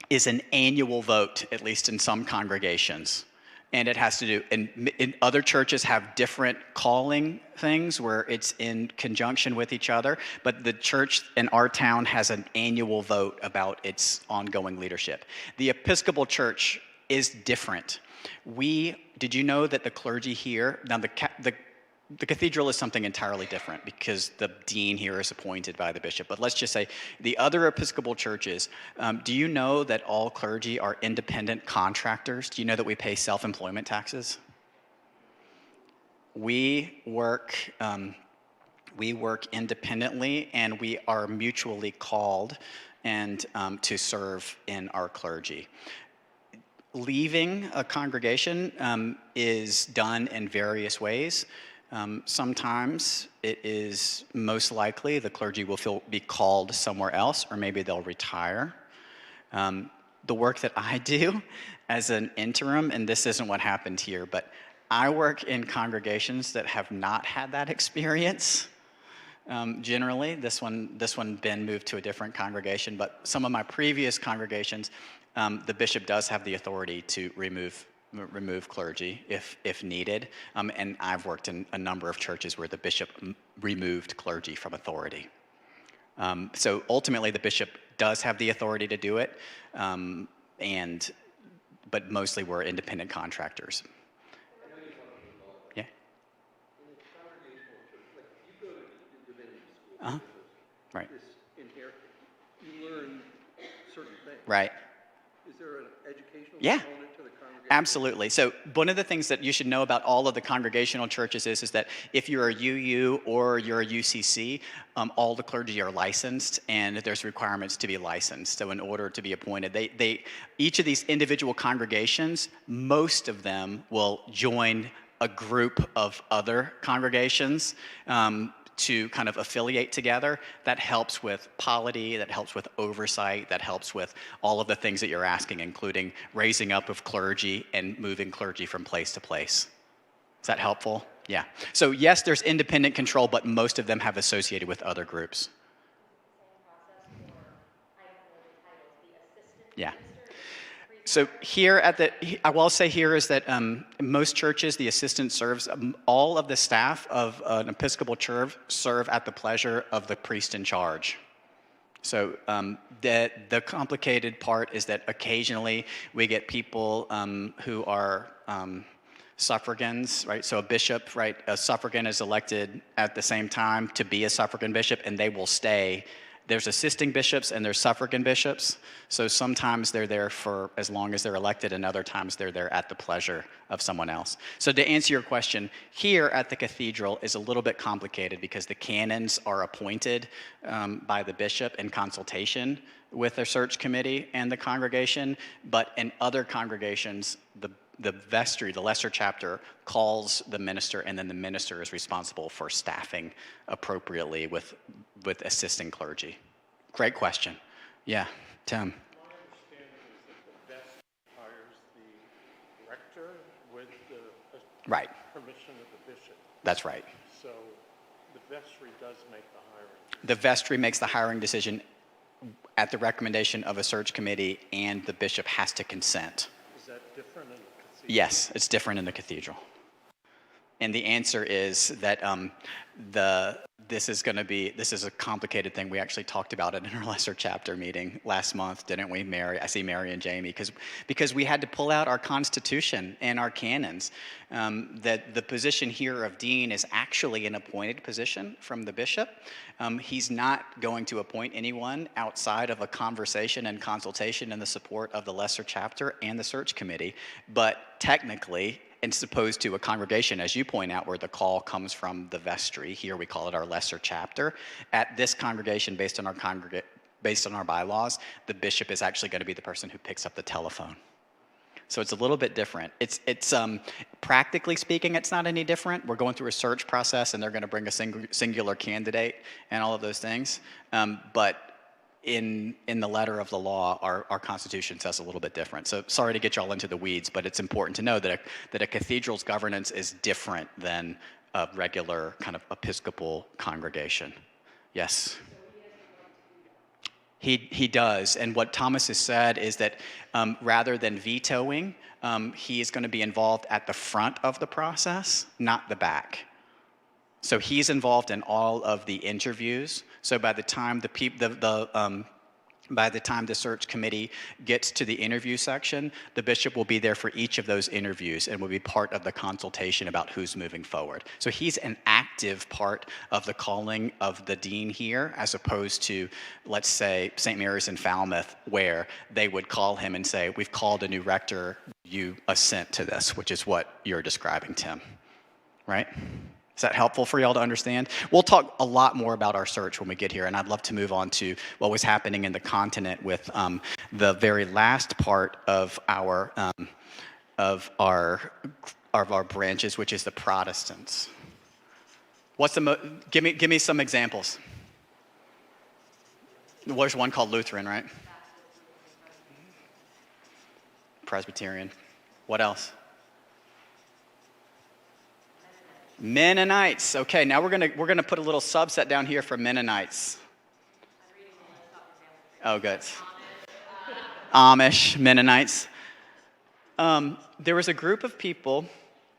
is an annual vote, at least in some congregations. And it has to do, and other churches have different calling things where it's in conjunction with each other, but the church in our town has an annual vote about its ongoing leadership. The Episcopal Church is different. Did you know that the clergy here, now the cathedral is something entirely different because the dean here is appointed by the bishop. But let's just say the other Episcopal churches, do you know that all clergy are independent contractors? Do you know that we pay self-employment taxes? We work independently, and we are mutually called and to serve in our clergy. Leaving a congregation is done in various ways. Sometimes it is most likely the clergy will be called somewhere else, or maybe they'll retire. The work that I do as an interim, and this isn't what happened here, but I work in congregations that have not had that experience. Generally, this one Ben moved to a different congregation, but some of my previous congregations, the bishop does have the authority to remove clergy if needed, and I've worked in a number of churches where the bishop removed clergy from authority. So ultimately, the bishop does have the authority to do it, but mostly we're independent contractors. Yeah. In the congregational church, like you go to divinity school, Right. this inherent, you learn certain things. Right. Is there an educational Yeah. component to the congregation? Absolutely. So one of the things that you should know about all of the congregational churches is that if you're a UU or you're a UCC, all the clergy are licensed, and there's requirements to be licensed. So in order to be appointed, each of these individual congregations, most of them will join a group of other congregations to kind of affiliate together. That helps with polity, that helps with oversight, that helps with all of the things that you're asking, including raising up of clergy and moving clergy from place to place. Is that helpful? Yeah. So yes, there's independent control, but most of them have associated with other groups. Yeah. So here I will say here is that most churches, the assistant serves, all of the staff of an Episcopal church serve at the pleasure of the priest in charge. So the complicated part is that occasionally we get people who are suffragans, right? So a bishop, right? A suffragan is elected at the same time to be a suffragan bishop, and they will stay. There's assisting bishops and there's suffragan bishops. So sometimes they're there for as long as they're elected, and other times they're there at the pleasure of someone else. So to answer your question, here at the cathedral is a little bit complicated because the canons are appointed by the bishop in consultation with the search committee and the congregation. But in other congregations, the vestry, the lesser chapter, calls the minister, and then the minister is responsible for staffing appropriately with assisting clergy. Great question. Yeah, Tim. My understanding is that the vestry hires the rector with the Right. permission of the bishop. That's right. So the vestry does make the hiring. The vestry makes the hiring decision at the recommendation of a search committee, and the bishop has to consent. Is that different in the cathedral? Yes, it's different in the cathedral. And the answer is that this is a complicated thing. We actually talked about it in our lesser chapter meeting last month, didn't we, Mary? I see Mary and Jamie, because we had to pull out our constitution and our canons. That the position here of dean is actually an appointed position from the bishop. He's not going to appoint anyone outside of a conversation and consultation and the support of the lesser chapter and the search committee. But technically, as opposed to a congregation, as you point out, where the call comes from the vestry. Here we call it our lesser chapter. At this congregation, based on our bylaws, the bishop is actually going to be the person who picks up the telephone. So it's a little bit different. It's practically speaking, it's not any different. We're going through a search process, and they're going to bring a singular candidate and all of those things. But in the letter of the law, our Constitution says a little bit different. So sorry to get y'all into the weeds, but it's important to know that a cathedral's governance is different than a regular kind of Episcopal congregation. Yes? He does. And what Thomas has said is that rather than vetoing, he is going to be involved at the front of the process, not the back. So he's involved in all of the interviews. So by the time by the time the search committee gets to the interview section, the bishop will be there for each of those interviews and will be part of the consultation about who's moving forward. So he's an active part of the calling of the dean here, as opposed to, let's say, St. Mary's in Falmouth, where they would call him and say, we've called a new rector, you assent to this, which is what you're describing, Tim, right? Is that helpful for y'all to understand? We'll talk a lot more about our search when we get here, and I'd love to move on to what was happening in the continent with the very last part of our branches, which is the Protestants. What's give me some examples. There's one called Lutheran, right? Presbyterian. What else? Mennonites. Okay, now we're gonna put a little subset down here for Mennonites. Oh, good. Amish, Mennonites. There was a group of people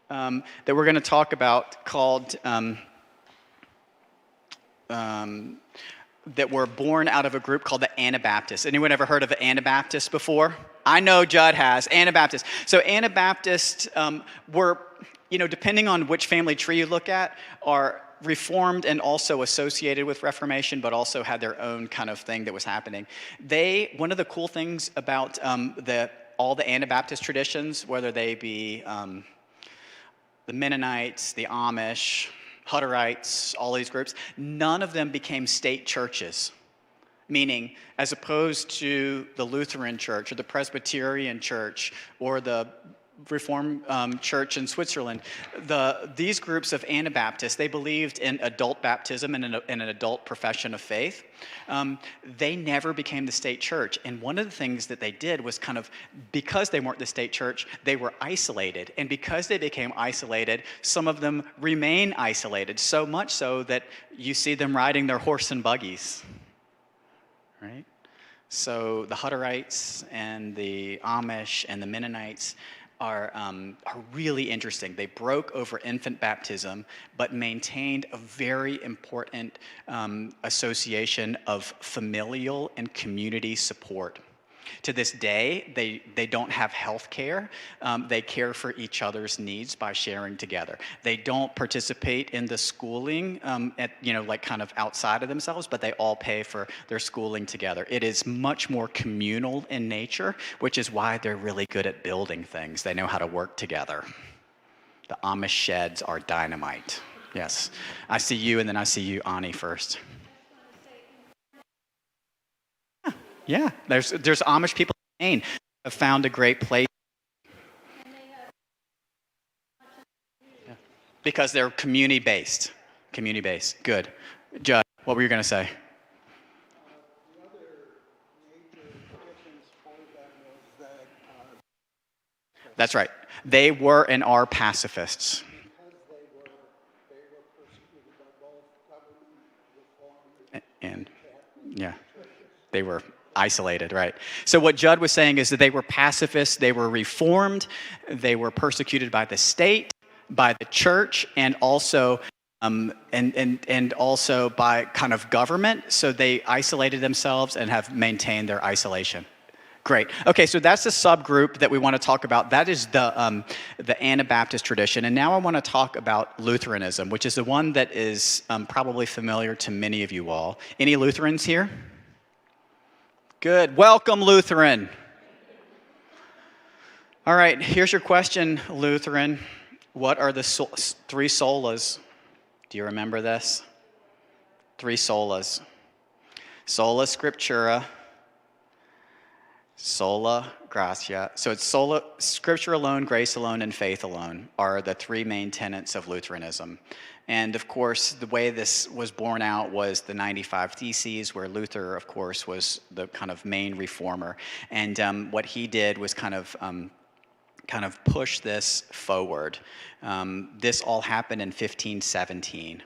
that we're going to talk about called that were born out of a group called the Anabaptists. Anyone ever heard of the Anabaptists before? I know Judd has. Anabaptists. So Anabaptists were, depending on which family tree you look at, are Reformed and also associated with Reformation, but also had their own kind of thing that was happening. One of the cool things about all the Anabaptist traditions, whether they be the Mennonites, the Amish, Hutterites, all these groups, none of them became state churches. Meaning, as opposed to the Lutheran Church or the Presbyterian Church or the Reformed Church in Switzerland, these groups of Anabaptists, they believed in adult baptism and an adult profession of faith. They never became the state church. And one of the things that they did was because they weren't the state church, they were isolated. And because they became isolated, some of them remain isolated, so much so that you see them riding their horse and buggies, right? So the Hutterites and the Amish and the Mennonites, are really interesting. They broke over infant baptism, but maintained a very important association of familial and community support. To this day, they don't have health care. They care for each other's needs by sharing together. They don't participate in the schooling like kind of outside of themselves, but they all pay for their schooling together. It is much more communal in nature, which is why they're really good at building things. They know how to work together. The Amish sheds are dynamite. Yes. I see you, and then I see you, Ani, first. Yeah, there's Amish people in Maine who have found a great place. Yeah. Because they're community-based. Community-based. Good. Judd, what were you going to say? The other major difference for them was that That's right. They were and are pacifists. because they were persecuted by both government reform And, yeah, they were isolated, right? So what Judd was saying is that they were pacifists, they were reformed, they were persecuted by the state, by the church, and also also by kind of government. So they isolated themselves and have maintained their isolation. Great. Okay, so that's the subgroup that we want to talk about. That is the Anabaptist tradition. And now I want to talk about Lutheranism, which is the one that is probably familiar to many of you all. Any Lutherans here? Good. Welcome, Lutheran. All right, here's your question, Lutheran. What are the three solas? Do you remember this? Three solas. Sola Scriptura, sola gratia. So it's sola, Scripture alone, grace alone, and faith alone are the three main tenets of Lutheranism. And of course, the way this was borne out was the 95 Theses, where Luther, of course, was the kind of main reformer. And what he did was kind of push this forward. This all happened in 1517.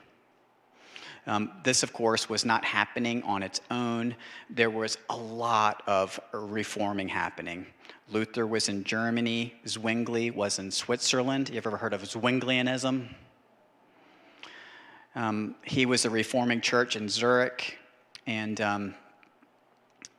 This, of course, was not happening on its own. There was a lot of reforming happening. Luther was in Germany. Zwingli was in Switzerland. You ever heard of Zwinglianism? He was a reforming church in Zurich, and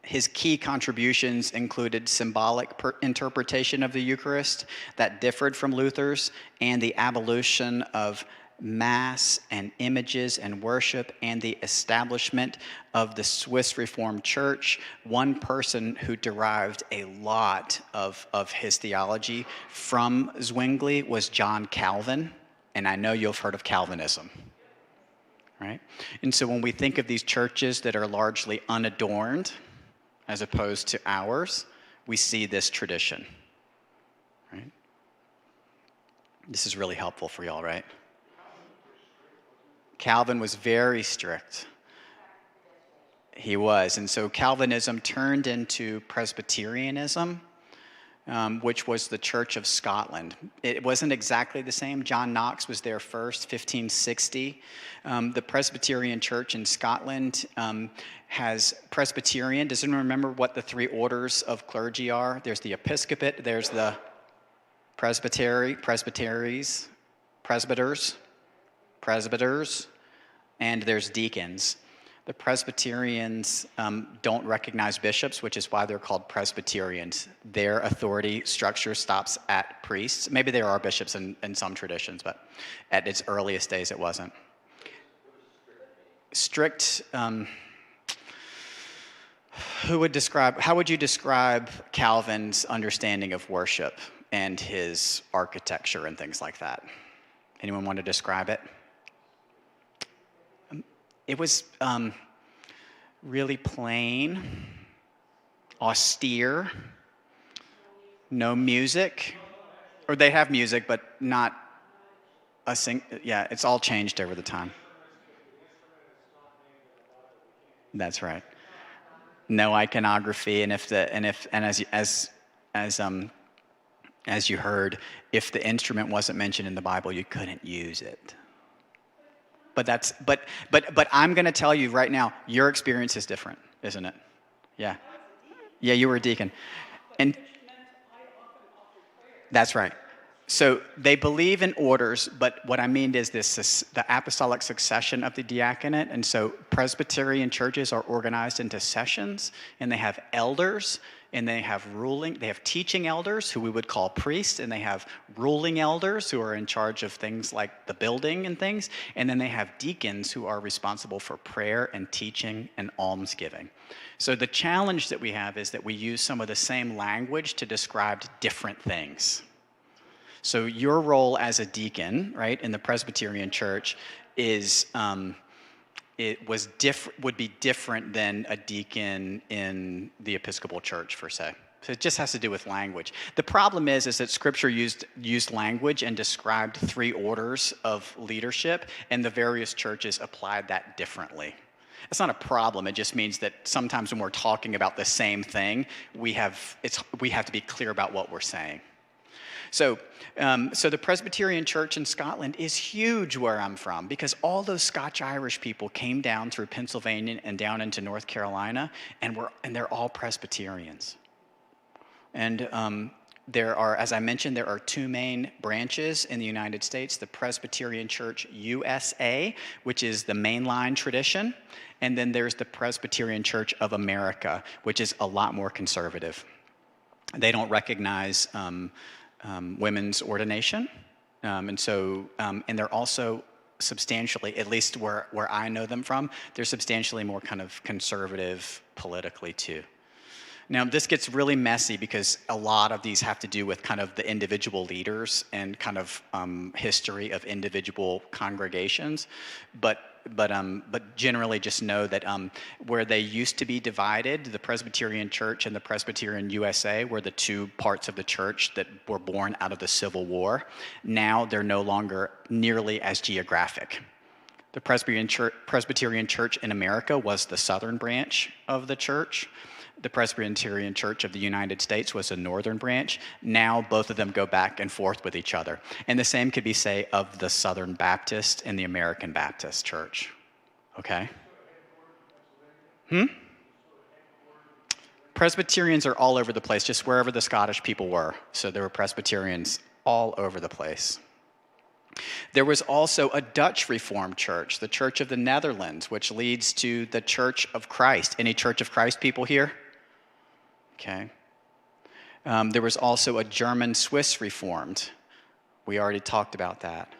his key contributions included symbolic interpretation of the Eucharist that differed from Luther's, and the abolition of Mass and images and worship, and the establishment of the Swiss Reformed Church. One person who derived a lot of his theology from Zwingli was John Calvin, and I know you've heard of Calvinism. Right? And so when we think of these churches that are largely unadorned, as opposed to ours, we see this tradition. Right? This is really helpful for y'all, right? Calvin was very strict. He was. And so Calvinism turned into Presbyterianism, which was the Church of Scotland. It wasn't exactly the same. John Knox was there first, 1560. The Presbyterian Church in Scotland has Presbyterian. Does anyone remember what the three orders of clergy are? There's the episcopate, there's the presbyters, and there's deacons. The Presbyterians don't recognize bishops, which is why they're called Presbyterians. Their authority structure stops at priests. Maybe there are bishops in some traditions, but at its earliest days it wasn't. Strict, how would you describe Calvin's understanding of worship and his architecture and things like that? Anyone want to describe it? It was really plain, austere, no music. Or they have music, but not a yeah, it's all changed over the time. That's right. No iconography, and as you heard, if the instrument wasn't mentioned in the Bible, you couldn't use it. But I'm going to tell you right now, your experience is different, isn't it? Yeah. Yeah, you were a deacon. And That's right. So they believe in orders, but what I mean is the apostolic succession of the diaconate. And so Presbyterian churches are organized into sessions, and they have elders, and they have teaching elders who we would call priests, and they have ruling elders who are in charge of things like the building and things, and then they have deacons who are responsible for prayer and teaching and almsgiving. So the challenge that we have is that we use some of the same language to describe different things. So your role as a deacon, right, in the Presbyterian church is would be different than a deacon in the Episcopal church, per se. So it just has to do with language. The problem is that Scripture used language and described 3 orders of leadership, and the various churches applied that differently. It's not a problem. It just means that sometimes when we're talking about the same thing, we have to be clear about what we're saying. So the Presbyterian Church in Scotland is huge where I'm from, because all those Scotch-Irish people came down through Pennsylvania and down into North Carolina, and they're all Presbyterians. And there are, as I mentioned, there are 2 main branches in the United States: the Presbyterian Church USA, which is the mainline tradition, and then there's the Presbyterian Church of America, which is a lot more conservative. They don't recognize women's ordination, and they're also substantially, at least where I know them from, they're substantially more kind of conservative politically too. Now, this gets really messy because a lot of these have to do with kind of the individual leaders and kind of history of individual congregations, but generally just know that where they used to be divided, the Presbyterian Church and the Presbyterian USA were the 2 parts of the church that were born out of the Civil War. Now they're no longer nearly as geographic. The Presbyterian Church in America was the southern branch of the church. The Presbyterian Church of the United States was a northern branch. Now both of them go back and forth with each other. And the same could be said of the Southern Baptist and the American Baptist Church. Okay? Presbyterians are all over the place, just wherever the Scottish people were. So there were Presbyterians all over the place. There was also a Dutch Reformed church, the Church of the Netherlands, which leads to the Church of Christ. Any Church of Christ people here? Okay. There was also a German-Swiss Reformed. We already talked about that.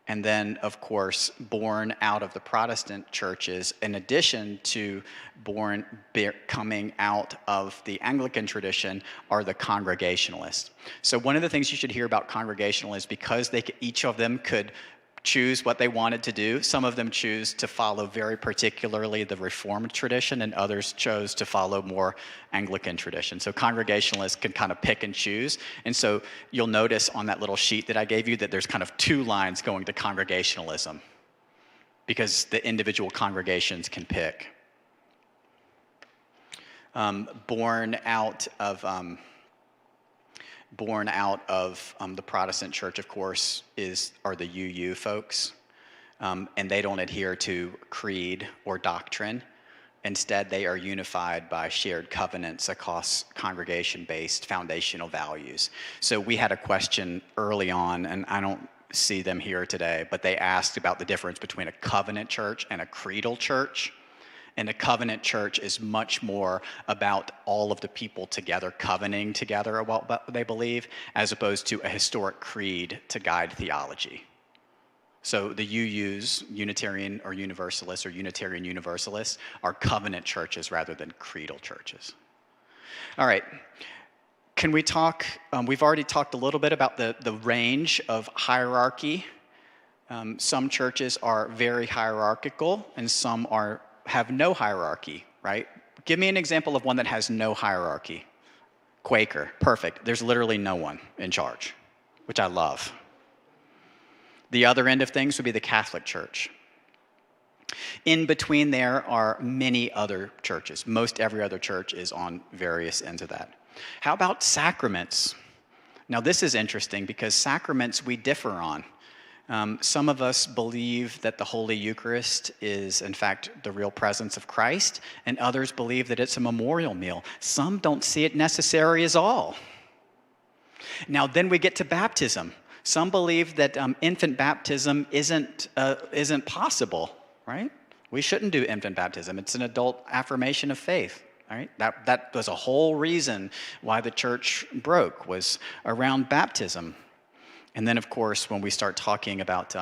And then, of course, born out of the Protestant churches, in addition to coming out of the Anglican tradition, are the Congregationalists. So one of the things you should hear about Congregationalists, because each of them could choose what they wanted to do. Some of them choose to follow very particularly the Reformed tradition, and others chose to follow more Anglican tradition. So Congregationalists can kind of pick and choose. And so you'll notice on that little sheet that I gave you that there's kind of 2 lines going to Congregationalism, because the individual congregations can pick. Born out of the Protestant church, of course, are the UU folks, and they don't adhere to creed or doctrine. Instead, they are unified by shared covenants across congregation-based foundational values. So we had a question early on, and I don't see them here today, but they asked about the difference between a covenant church and a creedal church. And a covenant church is much more about all of the people together, covenanting together about what they believe, as opposed to a historic creed to guide theology. So the UUs, Unitarian or Universalists, or Unitarian Universalists, are covenant churches rather than creedal churches. All right. Can we talk, we've already talked a little bit about the range of hierarchy. Some churches are very hierarchical, and some have no hierarchy, right? Give me an example of one that has no hierarchy. Quaker, perfect. There's literally no one in charge, which I love. The other end of things would be the Catholic Church. In between there are many other churches. Most every other church is on various ends of that. How about sacraments? Now this is interesting because sacraments we differ on. Some of us believe that the Holy Eucharist is, in fact, the real presence of Christ, and others believe that it's a memorial meal. Some don't see it necessary at all. Now, then we get to baptism. Some believe that infant baptism isn't possible, right? We shouldn't do infant baptism. It's an adult affirmation of faith, right? That was a whole reason why the church broke, was around baptism. And then, of course, when we start talking about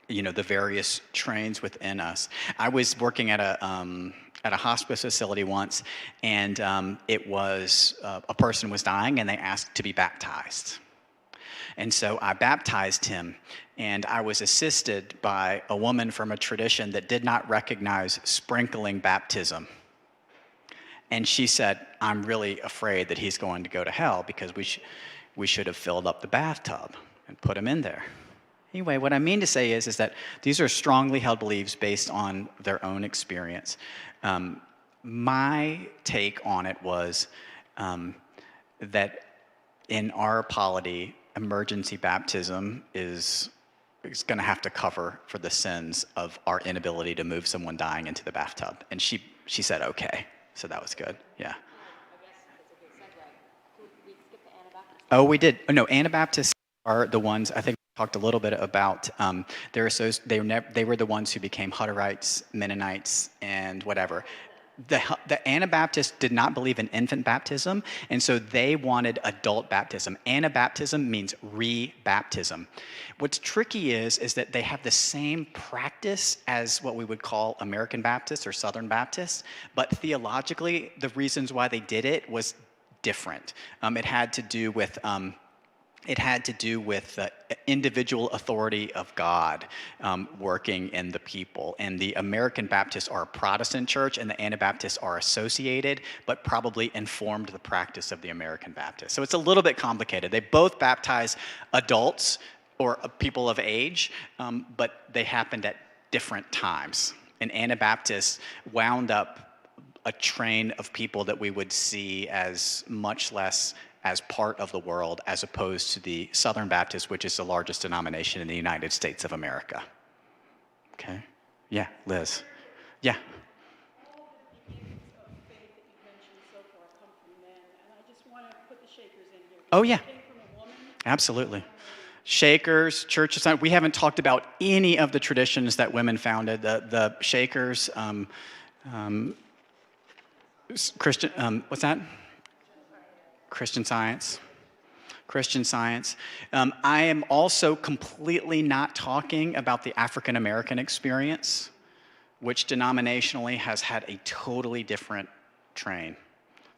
the various trains within us. I was working at a hospice facility once, and it was a person was dying, and they asked to be baptized. And so I baptized him, and I was assisted by a woman from a tradition that did not recognize sprinkling baptism. And she said, "I'm really afraid that he's going to go to hell because we should have filled up the bathtub and put him in there." Anyway, what I mean to say is that these are strongly held beliefs based on their own experience. My take on it was that in our polity, emergency baptism is going to have to cover for the sins of our inability to move someone dying into the bathtub. And she said, okay. So that was good. Yeah. I guess that's a good segue. Did we skip the Anabaptists? Oh, we did. Oh, no, Anabaptists are the ones, I think we talked a little bit about, they were the ones who became Hutterites, Mennonites, and whatever. The Anabaptists did not believe in infant baptism, and so they wanted adult baptism. Anabaptism means re-baptism. What's tricky is that they have the same practice as what we would call American Baptists or Southern Baptists, but theologically, the reasons why they did it was different. It had to do with the individual authority of God working in the people. And the American Baptists are a Protestant church, and the Anabaptists are associated, but probably informed the practice of the American Baptists. So it's a little bit complicated. They both baptize adults or people of age, but they happened at different times. And Anabaptists wound up a train of people that we would see as much less as part of the world, as opposed to the Southern Baptist, which is the largest denomination in the United States of America. Okay? Yeah, Liz. Yeah. All the beginnings of faith that you mentioned so far come from men, and I just want to put the Shakers in here. Oh, yeah. It came from a woman. Absolutely. Shakers, churches. We haven't talked about any of the traditions that women founded. The Shakers, Christian, what's that? Christian Science. Christian Science. I am also completely not talking about the African American experience, which denominationally has had a totally different train.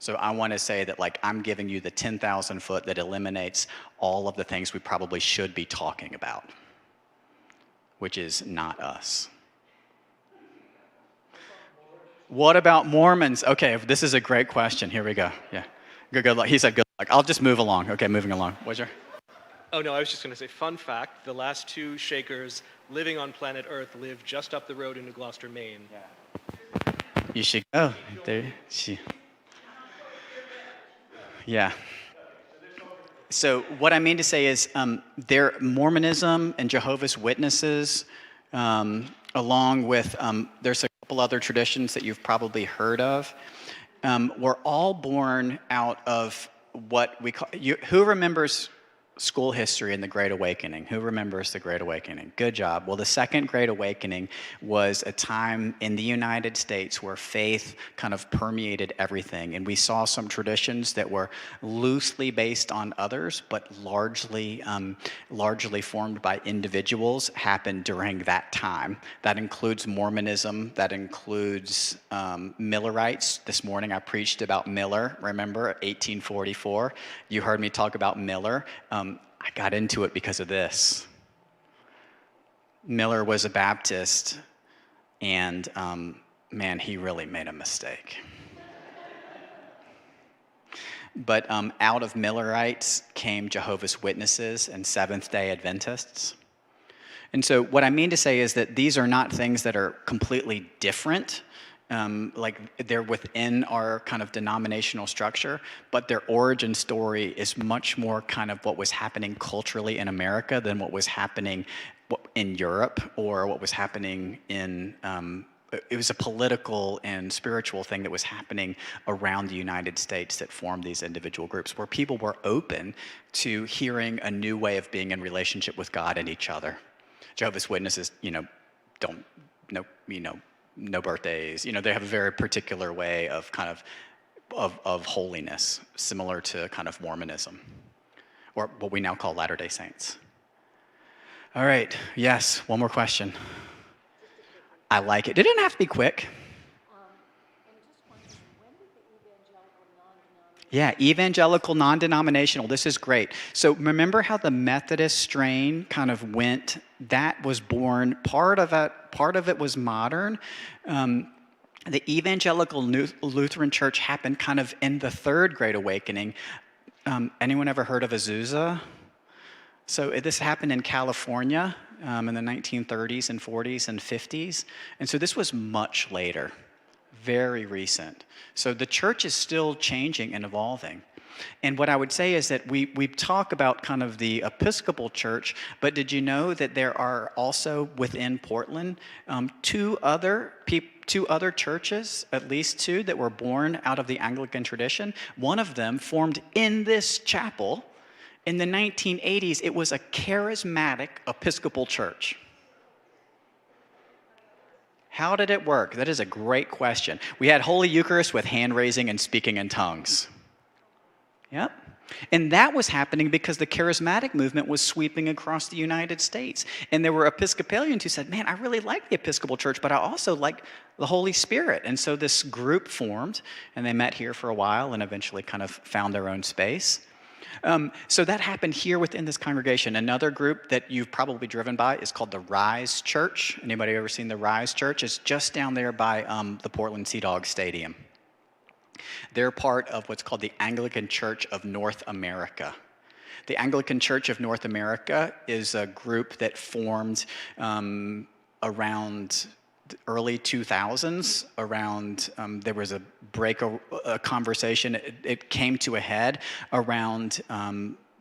So I want to say that, like, I'm giving you the 10,000 foot that eliminates all of the things we probably should be talking about, which is not us. What about Mormons? Okay, this is a great question. Here we go. Yeah. Good luck. He said good luck. I'll just move along. Okay, moving along. What's your? Oh, no, I was just going to say, fun fact, the last two Shakers living on planet Earth live just up the road in New Gloucester, Maine. Yeah. You should go. Yeah. So what I mean to say is Mormonism and Jehovah's Witnesses, along with, there's a couple other traditions that you've probably heard of, were all born out of what we call, who remembers school history and the Great Awakening? Who remembers the Great Awakening? Good job. Well, the Second Great Awakening was a time in the United States where faith kind of permeated everything, and we saw some traditions that were loosely based on others, but largely formed by individuals happen during that time. That includes Mormonism. That includes Millerites. This morning I preached about Miller. Remember, 1844. You heard me talk about Miller. I got into it because of this. Miller was a Baptist, and man, he really made a mistake. But out of Millerites came Jehovah's Witnesses and Seventh-day Adventists. And so what I mean to say is that these are not things that are completely different. Like they're within our kind of denominational structure, but their origin story is much more kind of what was happening culturally in America than what was happening in Europe or what was happening in it was a political and spiritual thing that was happening around the United States that formed these individual groups, where people were open to hearing a new way of being in relationship with God and each other. Jehovah's Witnesses, don't, no birthdays. They have a very particular way of kind of holiness, similar to kind of Mormonism, or what we now call Latter-day Saints. All right, yes, one more question. I like it. It didn't have to be quick. Yeah, evangelical non-denominational. This is great. So remember how the Methodist strain kind of went? That was born. Part of it was modern. The evangelical Lutheran Church happened kind of in the Third Great Awakening. Anyone ever heard of Azusa? So this happened in California in the 1930s and 40s and 50s. And so this was much later, very recent. So the church is still changing and evolving. And what I would say is that we talk about kind of the Episcopal Church, but did you know that there are also within Portland two other churches, at least two, that were born out of the Anglican tradition? One of them formed in this chapel. In the 1980s, it was a charismatic Episcopal church. How did it work? That is a great question. We had Holy Eucharist with hand raising and speaking in tongues. Yep. And that was happening because the charismatic movement was sweeping across the United States. And there were Episcopalians who said, man, I really like the Episcopal Church, but I also like the Holy Spirit. And so this group formed, and they met here for a while and eventually kind of found their own space. So that happened here within this congregation. Another group that you've probably driven by is called the Rise Church. Anybody ever seen the Rise Church? It's just down there by the Portland Sea Dogs Stadium. They're part of what's called the Anglican Church of North America. The Anglican Church of North America is a group that formed around the early 2000s. There was a conversation. It came to a head around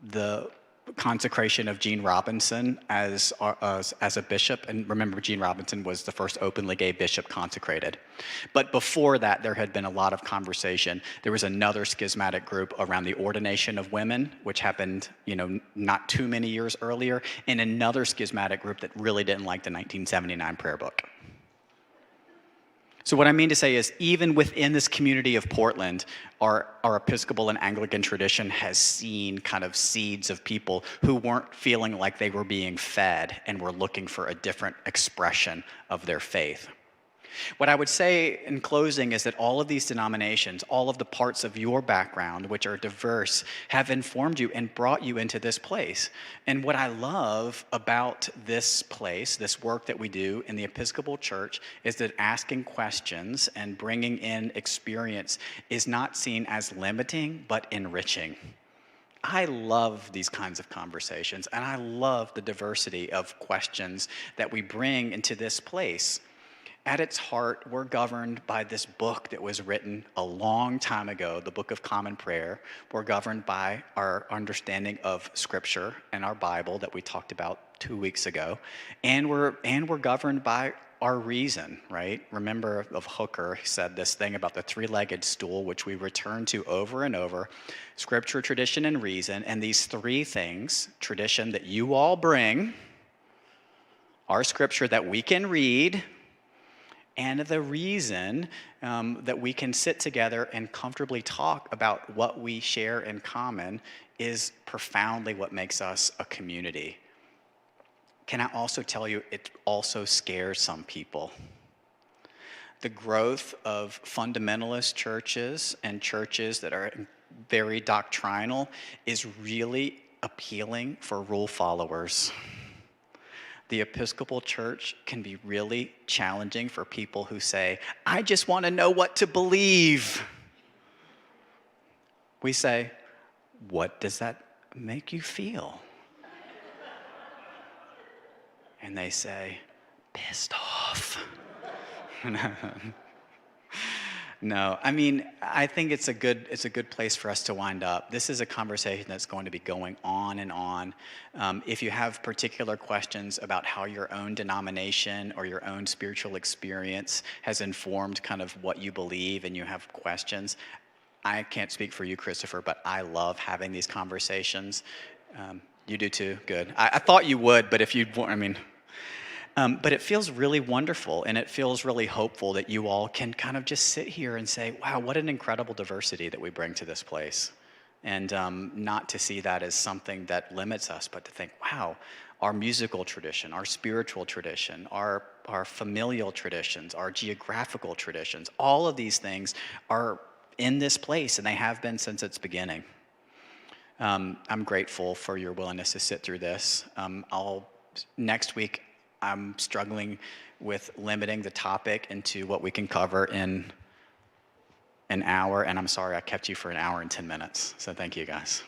the consecration of Gene Robinson as a bishop. And remember, Gene Robinson was the first openly gay bishop consecrated. But before that, there had been a lot of conversation. There was another schismatic group around the ordination of women, which happened, not too many years earlier, and another schismatic group that really didn't like the 1979 prayer book. So what I mean to say is, even within this community of Portland, our Episcopal and Anglican tradition has seen kind of seeds of people who weren't feeling like they were being fed and were looking for a different expression of their faith. What I would say in closing is that all of these denominations, all of the parts of your background, which are diverse, have informed you and brought you into this place. And what I love about this place, this work that we do in the Episcopal Church, is that asking questions and bringing in experience is not seen as limiting, but enriching. I love these kinds of conversations, and I love the diversity of questions that we bring into this place. At its heart, we're governed by this book that was written a long time ago, the Book of Common Prayer. We're governed by our understanding of Scripture and our Bible that we talked about 2 weeks ago. And we're governed by our reason, right? Remember of Hooker, he said this thing about the three-legged stool, which we return to over and over: Scripture, tradition, and reason. And these three things, tradition that you all bring, our Scripture that we can read, and the reason that we can sit together and comfortably talk about what we share in common is profoundly what makes us a community. Can I also tell you, it also scares some people. The growth of fundamentalist churches and churches that are very doctrinal is really appealing for rule followers. The Episcopal Church can be really challenging for people who say, I just want to know what to believe. We say, what does that make you feel? And they say, pissed off. No, I mean, I think it's a good place for us to wind up. This is a conversation that's going to be going on and on. If you have particular questions about how your own denomination or your own spiritual experience has informed kind of what you believe, and you have questions, I can't speak for you, Christopher, but I love having these conversations. You do too. Good. I thought you would, but if you, I mean. But it feels really wonderful, and it feels really hopeful that you all can kind of just sit here and say, wow, what an incredible diversity that we bring to this place. And not to see that as something that limits us, but to think, wow, our musical tradition, our spiritual tradition, our familial traditions, our geographical traditions, all of these things are in this place, and they have been since its beginning. I'm grateful for your willingness to sit through this. Next week, I'm struggling with limiting the topic into what we can cover in an hour, and I'm sorry I kept you for an hour and 10 minutes. So thank you, guys.